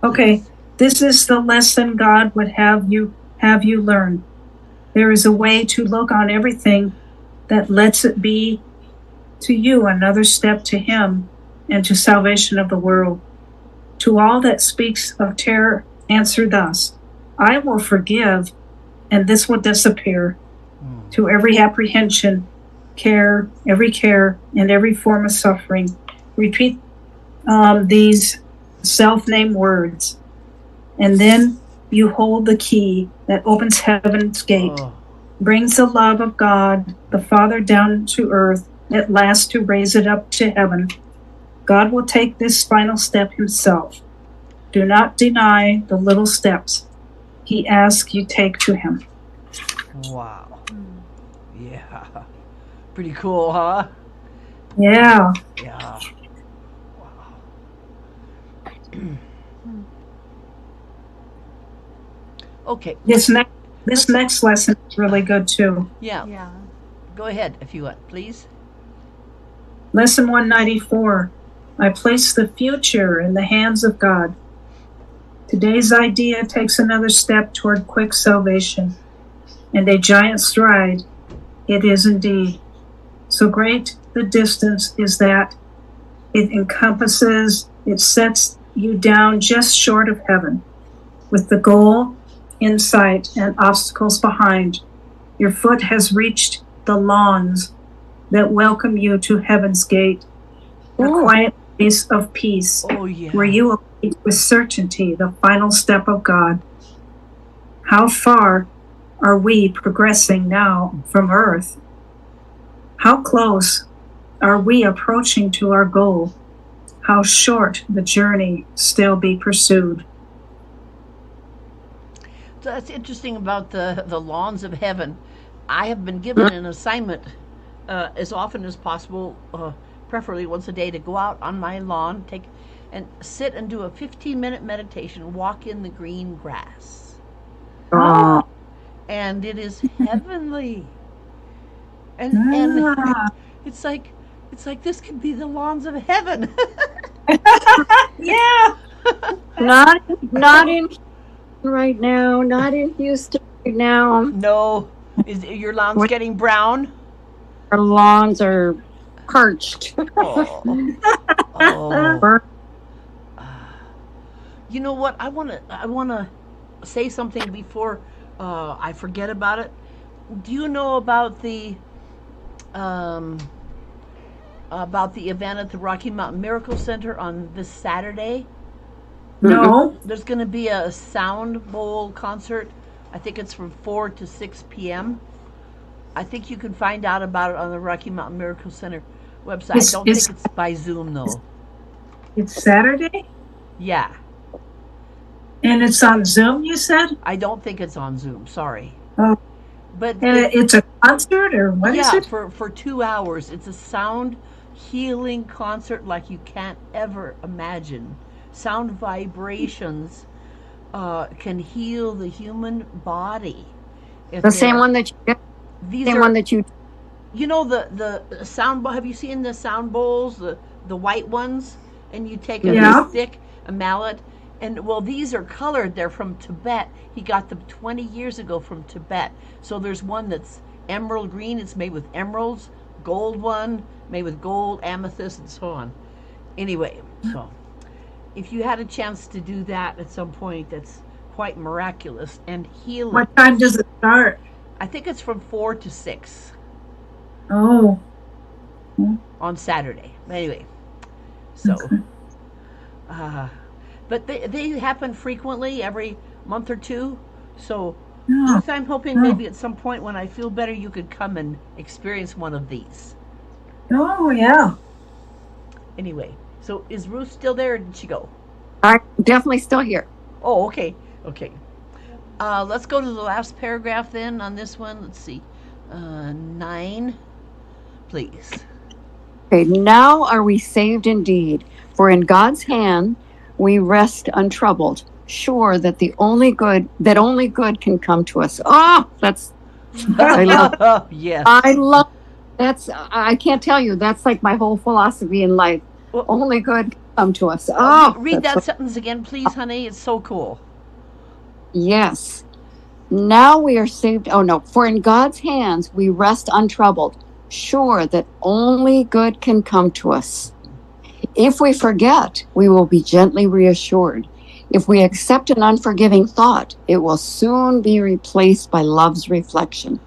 D: Okay, this is the lesson God would have you learn. There is a way to look on everything that lets it be to you another step to him and to salvation of the world. To all that speaks of terror, answer thus, I will forgive, and this will disappear. To every apprehension, care, and every form of suffering, repeat these self-named words, and then you hold the key that opens heaven's gate, brings the love of God, the Father, down to earth, at last to raise it up to heaven. God will take this final step himself. Do not deny the little steps he asks you take to him.
E: Wow. Yeah. Pretty cool, huh?
D: Yeah.
E: Yeah. Wow. Okay.
D: This next lesson is really good too.
E: Yeah.
B: Yeah.
E: Go ahead if you want, please.
D: Lesson 194. I place the future in the hands of God. Today's idea takes another step toward quick salvation, and a giant stride it is indeed. So great the distance is that it sets you down just short of heaven, with the goal in sight and obstacles behind. Your foot has reached the lawns that welcome you to heaven's gate, a quiet place of peace, where you await with certainty the final step of God. How far are we progressing now from earth? How close are we approaching to our goal? How short the journey still be pursued?
E: So that's interesting about the lawns of heaven. I have been given an assignment as often as possible, preferably once a day, to go out on my lawn, and sit and do a 15-minute meditation, walk in the green grass. And it is heavenly. And it's like this could be the lawns of heaven.
D: Yeah.
C: Not in right now, not in Houston right now.
E: No. Is your lawns getting brown?
C: Our lawns are parched.
E: Oh. You know what? I wanna say something before I forget about it. Do you know about the event at the Rocky Mountain Miracle Center on this Saturday?
D: No.
E: There's going to be a sound bowl concert. I think it's from 4 to 6 p.m. I think you can find out about it on the Rocky Mountain Miracle Center website. I don't think it's by Zoom, though.
D: It's Saturday?
E: Yeah.
D: And it's on Zoom, you said?
E: I don't think it's on Zoom. Sorry.
D: Oh.
E: But
D: And it's a concert, or what is it?
E: for 2 hours. It's a sound healing concert like you can't ever imagine. Sound vibrations can heal the human body.
C: The same one that you
E: You know the sound bowl. Have you seen the sound bowls, the white ones? And you take a stick, a mallet, and well, these are colored. They're from Tibet. He got them 20 years ago from Tibet. So there's one that's emerald green. It's made with emeralds. Gold one made with gold, amethyst, and so on. Anyway, so if you had a chance to do that at some point, that's quite miraculous and healing.
D: What time does it start?
E: I think it's from 4 to 6.
D: Oh.
E: On Saturday. Anyway, so, but they happen frequently, every month or two. So, Ruth, I'm hoping maybe at some point when I feel better, you could come and experience one of these.
D: Oh, yeah.
E: Anyway, so is Ruth still there, or did she go?
C: I'm definitely still here.
E: Oh, okay. Let's go to the last paragraph then on this one. Let's see. 9, please.
C: Okay, now are we saved indeed, for in God's hand we rest untroubled, sure that only good can come to us. Oh, I love
E: Yes.
C: I love I can't tell you, that's like my whole philosophy in life.
E: Well,
C: only good can come to us. Oh,
E: read that sentence again, please, honey. It's so cool.
C: Yes. Now we are saved. Oh no, for in God's hands we rest untroubled, sure that only good can come to us. If we forget, we will be gently reassured. If we accept an unforgiving thought, it will soon be replaced by love's reflection.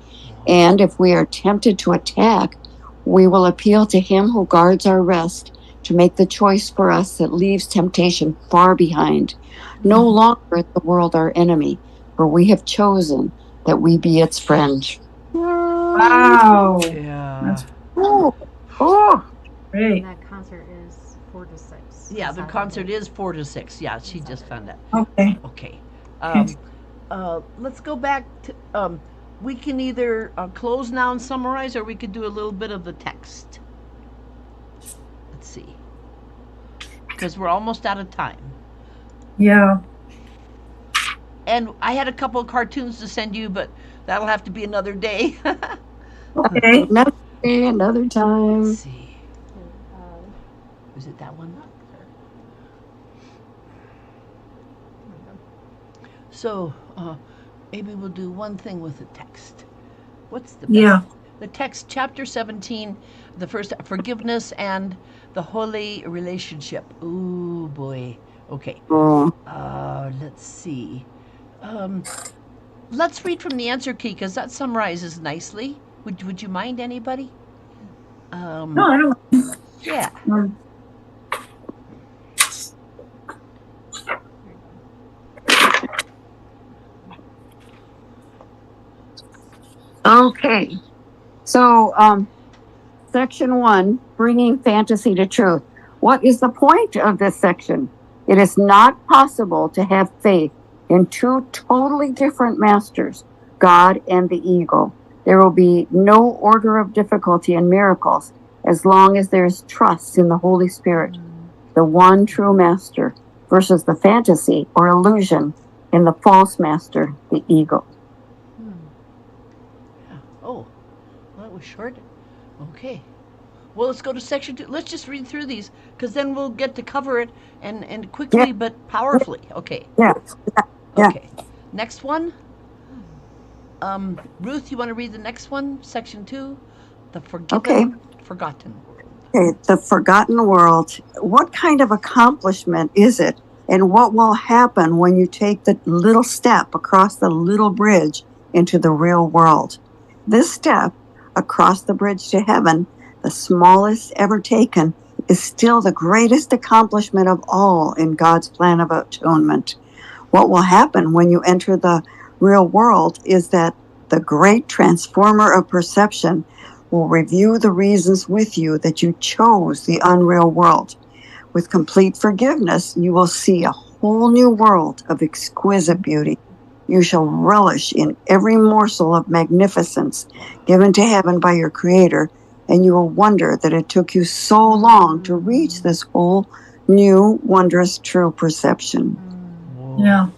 C: And if we are tempted to attack, we will appeal to him who guards our rest to make the choice for us that leaves temptation far behind. No longer is the world our enemy, for we have chosen that we be its friend.
D: Wow.
E: Yeah.
D: That's
C: Oh,
D: great.
B: And that concert is 4 to 6.
E: Yeah, the
B: Saturday.
E: concert is 4 to 6. Yeah, she just found that.
D: Okay.
E: Okay. Let's go back to. We can either close now and summarize, or we could do a little bit of the text. Let's see. Because we're almost out of time.
D: Yeah.
E: And I had a couple of cartoons to send you, but that'll have to be another day.
D: Okay.
C: another day, another time.
E: Let's see. Is it that one? So, maybe we'll do one thing with the text. What's the best?
D: Yeah.
E: The text, chapter 17, the first, forgiveness and the holy relationship. Ooh, boy. Okay.
C: Oh,
E: Let's see. Let's read from the answer key, because that summarizes nicely. Would you mind, anybody?
D: No, I don't.
E: Yeah.
C: okay. So, section 1, bringing fantasy to truth. What is the point of this section? It is not possible to have faith in two totally different masters, God and the ego. There will be no order of difficulty in miracles as long as there is trust in the Holy Spirit, the one true master, versus the fantasy or illusion in the false master, the ego.
E: Yeah. Oh, well, that was short. Okay. Well, let's go to section 2. Let's just read through these, because then we'll get to cover it and quickly
C: Yeah.
E: but powerfully. Okay.
C: Yeah.
E: Okay. Next one. Ruth, you want to read the next one? Section 2. The forgotten world.
C: Okay, the forgotten world. What kind of accomplishment is it? And what will happen when you take the little step across the little bridge into the real world? This step across the bridge to heaven, the smallest ever taken, is still the greatest accomplishment of all in God's plan of atonement. What will happen when you enter the real world is that the great transformer of perception will review the reasons with you that you chose the unreal world. With complete forgiveness, you will see a whole new world of exquisite beauty. You shall relish in every morsel of magnificence given to heaven by your Creator, and you will wonder that it took you so long to reach this whole new, wondrous, true perception.
E: Whoa.
D: Yeah.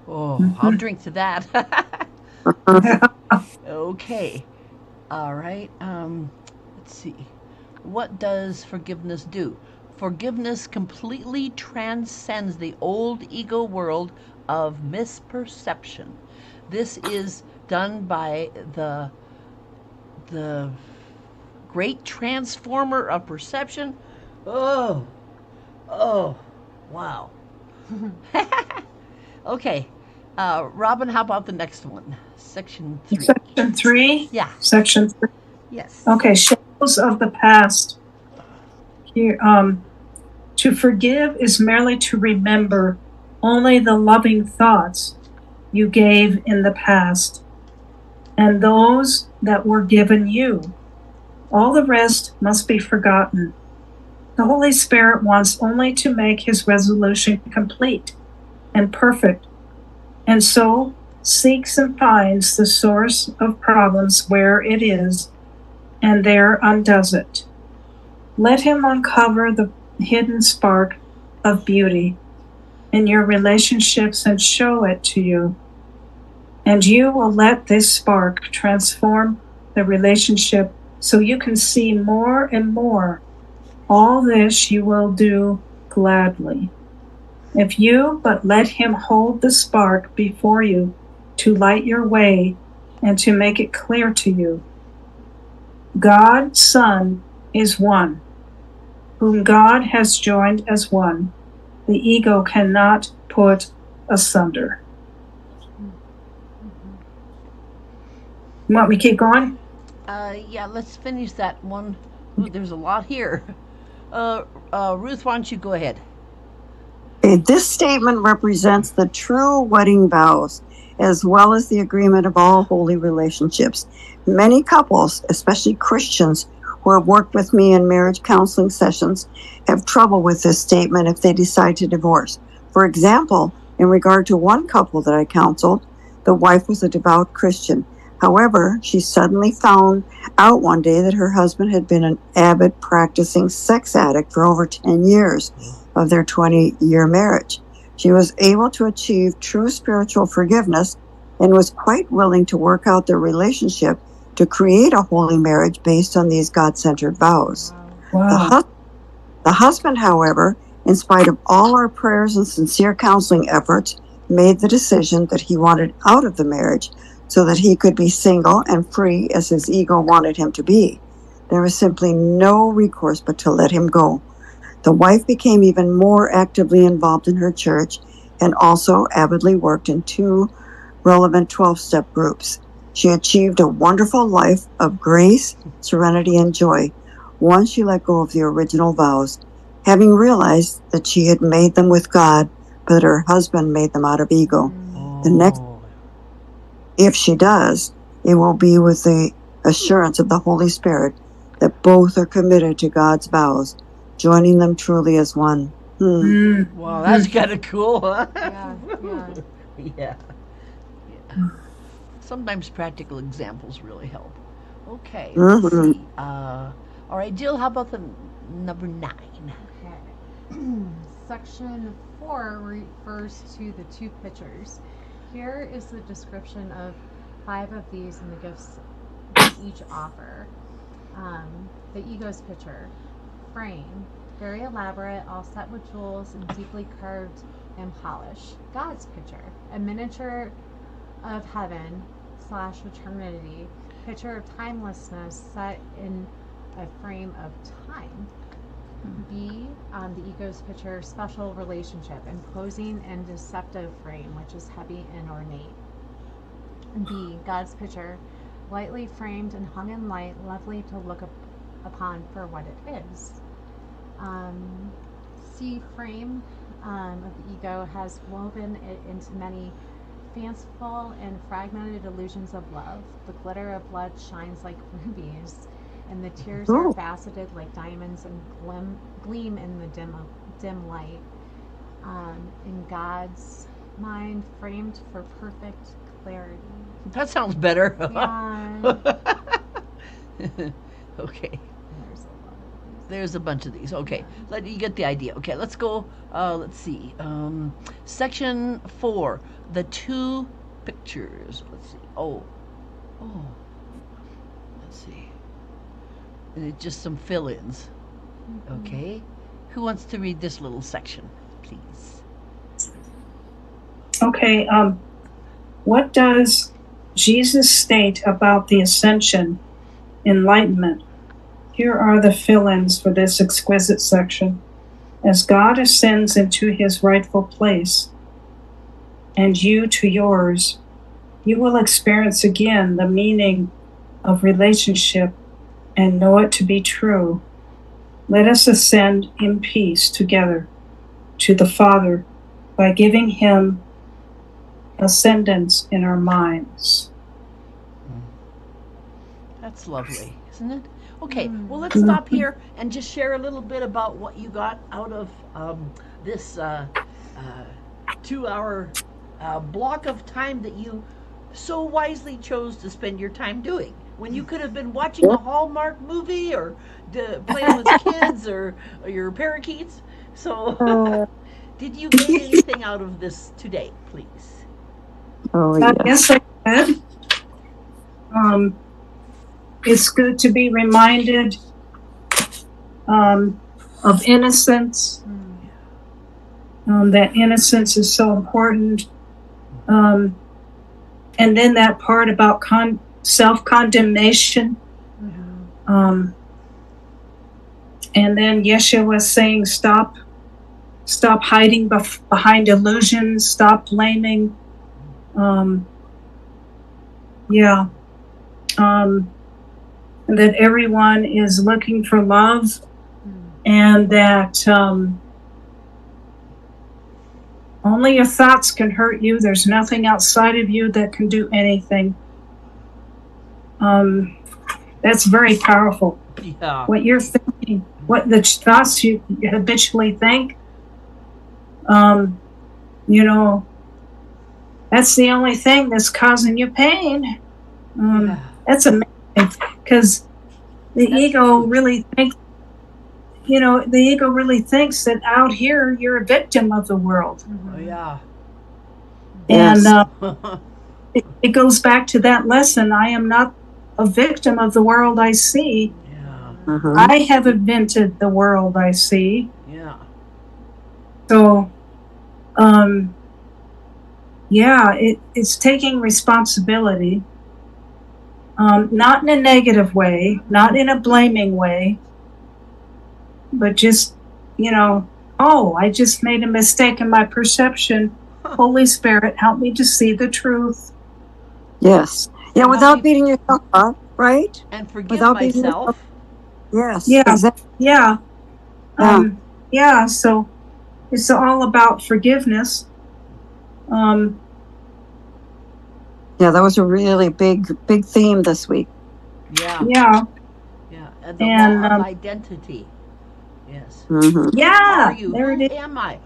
E: Oh, I'll drink to that. Okay. All right. Let's see. What does forgiveness do? Forgiveness completely transcends the old ego world of misperception. This is done by the great transformer of perception. Oh, wow. Okay. Robin, how about the next one? Section 3.
D: Section 3?
E: Yeah.
D: Section 3.
E: Yes.
D: Okay, shadows of the past. Here, to forgive is merely to remember only the loving thoughts you gave in the past, and those that were given you. All the rest must be forgotten. The Holy Spirit wants only to make his resolution complete and perfect, and so seeks and finds the source of problems where it is, and there undoes it. Let him uncover the hidden spark of beauty in your relationships and show it to you. And you will let this spark transform the relationship so you can see more and more. All this you will do gladly. If you but let him hold the spark before you to light your way and to make it clear to you. God, Son, is one. whom God has joined as one, the ego cannot put asunder. You want me to keep going?
E: Yeah, let's finish that one. Ooh, there's a lot here. Ruth, why don't you go ahead?
C: This statement represents the true wedding vows, as well as the agreement of all holy relationships. Many couples, especially Christians who have worked with me in marriage counseling sessions, have trouble with this statement if they decide to divorce. For example, in regard to one couple that I counseled, the wife was a devout Christian. However, she suddenly found out one day that her husband had been an avid practicing sex addict for over 10 years of their 20-year marriage. She was able to achieve true spiritual forgiveness and was quite willing to work out their relationship to create a holy marriage based on these God-centered vows.
D: Wow.
C: The husband, however, in spite of all our prayers and sincere counseling efforts, made the decision that he wanted out of the marriage so that he could be single and free as his ego wanted him to be. There was simply no recourse but to let him go. The wife became even more actively involved in her church and also avidly worked in 2 relevant 12-step groups. She achieved a wonderful life of grace, serenity, and joy once she let go of the original vows, having realized that she had made them with God, but that her husband made them out of ego. The next, if she does, it will be with the assurance of the Holy Spirit that both are committed to God's vows, joining them truly as one.
E: Wow, that's kind of cool, huh?
B: Yeah.
E: Yeah. Sometimes practical examples really help. Okay,
C: Mhm.
E: let's see. All right, Jill, how about the number 9?
B: Okay. Section 4 refers to the 2 pictures. Here is the description of 5 of these and the gifts they each offer. The ego's picture. Frame. Very elaborate, all set with jewels and deeply carved and polished. God's picture. A miniature of heaven / eternity. Picture of timelessness set in a frame of time. B, the ego's picture, special relationship, imposing and deceptive frame, which is heavy and ornate. B, God's picture, lightly framed and hung in light, lovely to look upon for what it is. C, frame of the ego has woven it into many fanciful and fragmented illusions of love. The glitter of blood shines like rubies, and the tears are faceted like diamonds and gleam in the dim light. In God's mind, framed for perfect clarity.
E: That sounds better.
B: Yeah.
E: Okay.
B: There's
E: There's a
B: a lot of these.
E: bunch of these. Okay, you get the idea. Okay, let's go. Let's see. Section 4, the 2 pictures. Let's see. Oh. Let's see. And it's just some fill-ins. Okay. Who wants to read this little section, please?
D: Okay, what does Jesus state about the ascension, enlightenment? Here are the fill-ins for this exquisite section. As God ascends into his rightful place, and you to yours, you will experience again the meaning of relationship and know it to be true. Let us ascend in peace together to the Father by giving him ascendance in our minds.
E: That's lovely, isn't it? Okay, well, let's stop here and just share a little bit about what you got out of this 2-hour block of time that you so wisely chose to spend your time doing, when you could have been watching a Hallmark movie or playing with kids or your parakeets. So, did you get anything out of this today, please?
C: Oh, yeah.
D: Yes, I did. It's good to be reminded of innocence. That innocence is so important. And then that part about self-condemnation. And then Yeshua was saying, stop hiding behind illusions, stop blaming. And that everyone is looking for love, and that only your thoughts can hurt you. There's nothing outside of you that can do anything. That's very powerful.
E: Yeah.
D: What you're thinking, what the thoughts you habitually think, that's the only thing that's causing you pain. That's amazing, because the ego really thinks, that out here you're a victim of the world.
E: Oh, yeah.
D: And it goes back to that lesson. I am not a victim of the world I see.
E: Yeah.
D: I have invented the world I see.
E: Yeah.
D: So, it's taking responsibility, not in a negative way, not in a blaming way, but just, I just made a mistake in my perception. Holy Spirit, help me to see the truth.
C: Yes. Yeah, without beating yourself up, right?
E: And forgive
C: Without
E: myself.
C: Yes.
D: Yeah.
C: Exactly.
D: Yeah. So it's all about forgiveness.
C: Yeah, that was a really big theme this week.
E: Yeah.
D: Yeah.
E: Yeah. And the law of identity. Yes.
C: Mm-hmm.
D: Yeah.
E: Who are you?
D: There
E: Who
D: it is.
E: am I?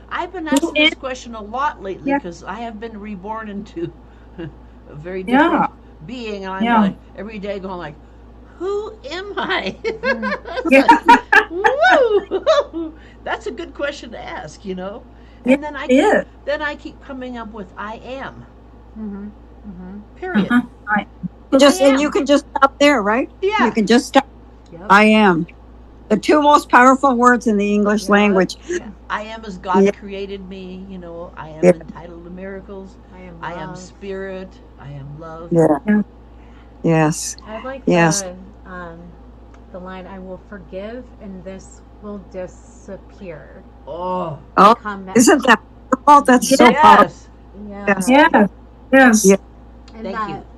E: I've been asking this question a lot lately, because I have been reborn into a very different being, and I'm like every day going like, who am I? Woo! That's a good question to ask, And then I keep coming up with I am. Period.
C: And you can just stop there, right?
E: Yeah.
C: You can just stop.
E: Yep.
C: I am. The two most powerful words in the English language.
E: Yeah. I am as God created me. I am entitled to miracles. I am spirit. I am love.
C: Yeah. Yes.
B: I like
C: Yes.
B: the line, I will forgive and this will disappear.
E: Oh.
B: Come back.
C: Isn't that wonderful? That's so powerful.
B: Yes.
D: Yes.
C: Yeah.
B: And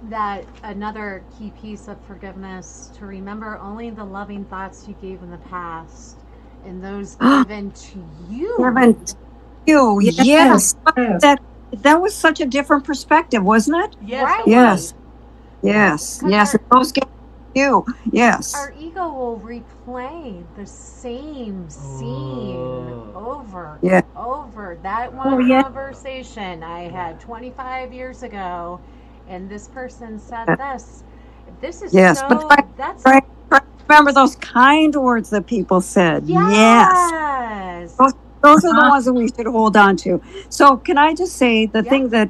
B: that another key piece of forgiveness, to remember only the loving thoughts you gave in the past and those given to you.
C: Given to you. Yes. That was such a different perspective, wasn't it?
E: Yes.
B: Right.
C: Yes. Yes. Yes. Those gave to you. Yes.
B: Our ego will replay the same scene over and over. That one conversation I had 25 years ago, and this person said this. This is that's
C: right. Remember those kind words that people said.
B: Yes.
C: Those are the ones that we should hold on to. So can I just say the thing that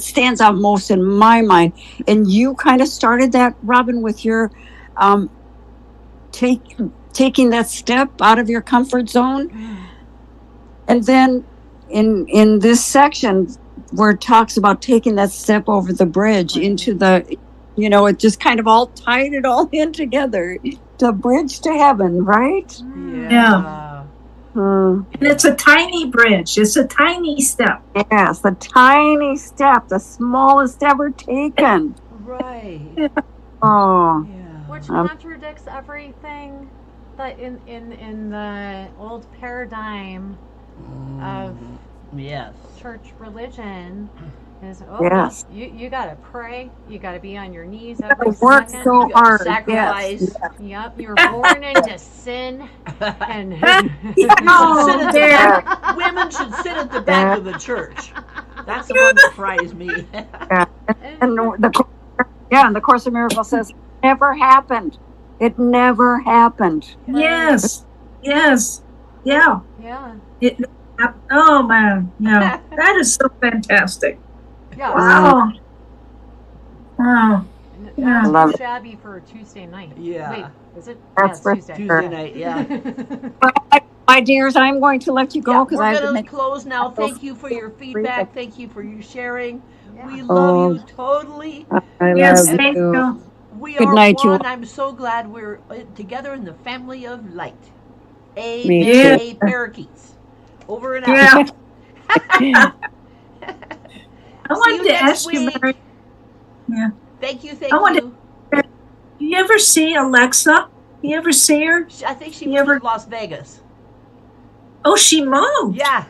C: stands out most in my mind, and you kind of started that, Robin, with your taking that step out of your comfort zone. And then in this section where it talks about taking that step over the bridge into the, it just kind of all tied it all in together. The bridge to heaven, right?
D: Yeah. And it's a tiny bridge. It's a tiny step.
C: Yes, the tiny step, the smallest ever taken.
E: Right.
C: Oh.
E: Yeah.
B: Which contradicts everything that in the old paradigm of church religion is you gotta pray, you gotta be on your knees every
C: work
B: second.
C: so hard.
E: Sacrifice.
C: Yes.
B: Yep, you're born into sin, and
E: women should sit at the back of the church. That's the one that fries me.
C: And the Course of Miracles says it never happened. It never happened.
D: Yes. Yeah. Oh man, that is so fantastic.
B: Yeah.
D: Wow.
B: That's
C: Love
B: too
C: it.
B: shabby for a Tuesday night.
E: Yeah.
B: Wait, is it?
C: That's for
B: Tuesday.
E: Tuesday night, yeah.
C: My dears, I'm going to let you go because I have to
E: We're going
C: make
E: to close now. Thank you for your feedback. Thank you for your sharing.
B: Yeah.
E: We love you totally.
C: I
D: Yes,
C: love
D: thank
C: you.
D: you.
E: We
C: Good
E: are
C: night, you
E: one.
C: all.
E: I'm so glad we're together in the family of light.
C: Me
E: Amen.
C: too.
E: A parakeets. Over and out.
D: Yeah. I
E: See you
D: wanted to
E: next
D: ask you,
E: week.
D: Mary. Yeah.
E: Thank you. Thank
D: I wanted
E: you.
D: Do you ever see Alexa? You ever see her?
E: I think she
D: You
E: moved
D: ever-
E: to Las Vegas.
D: Oh, she moved.
E: Yeah.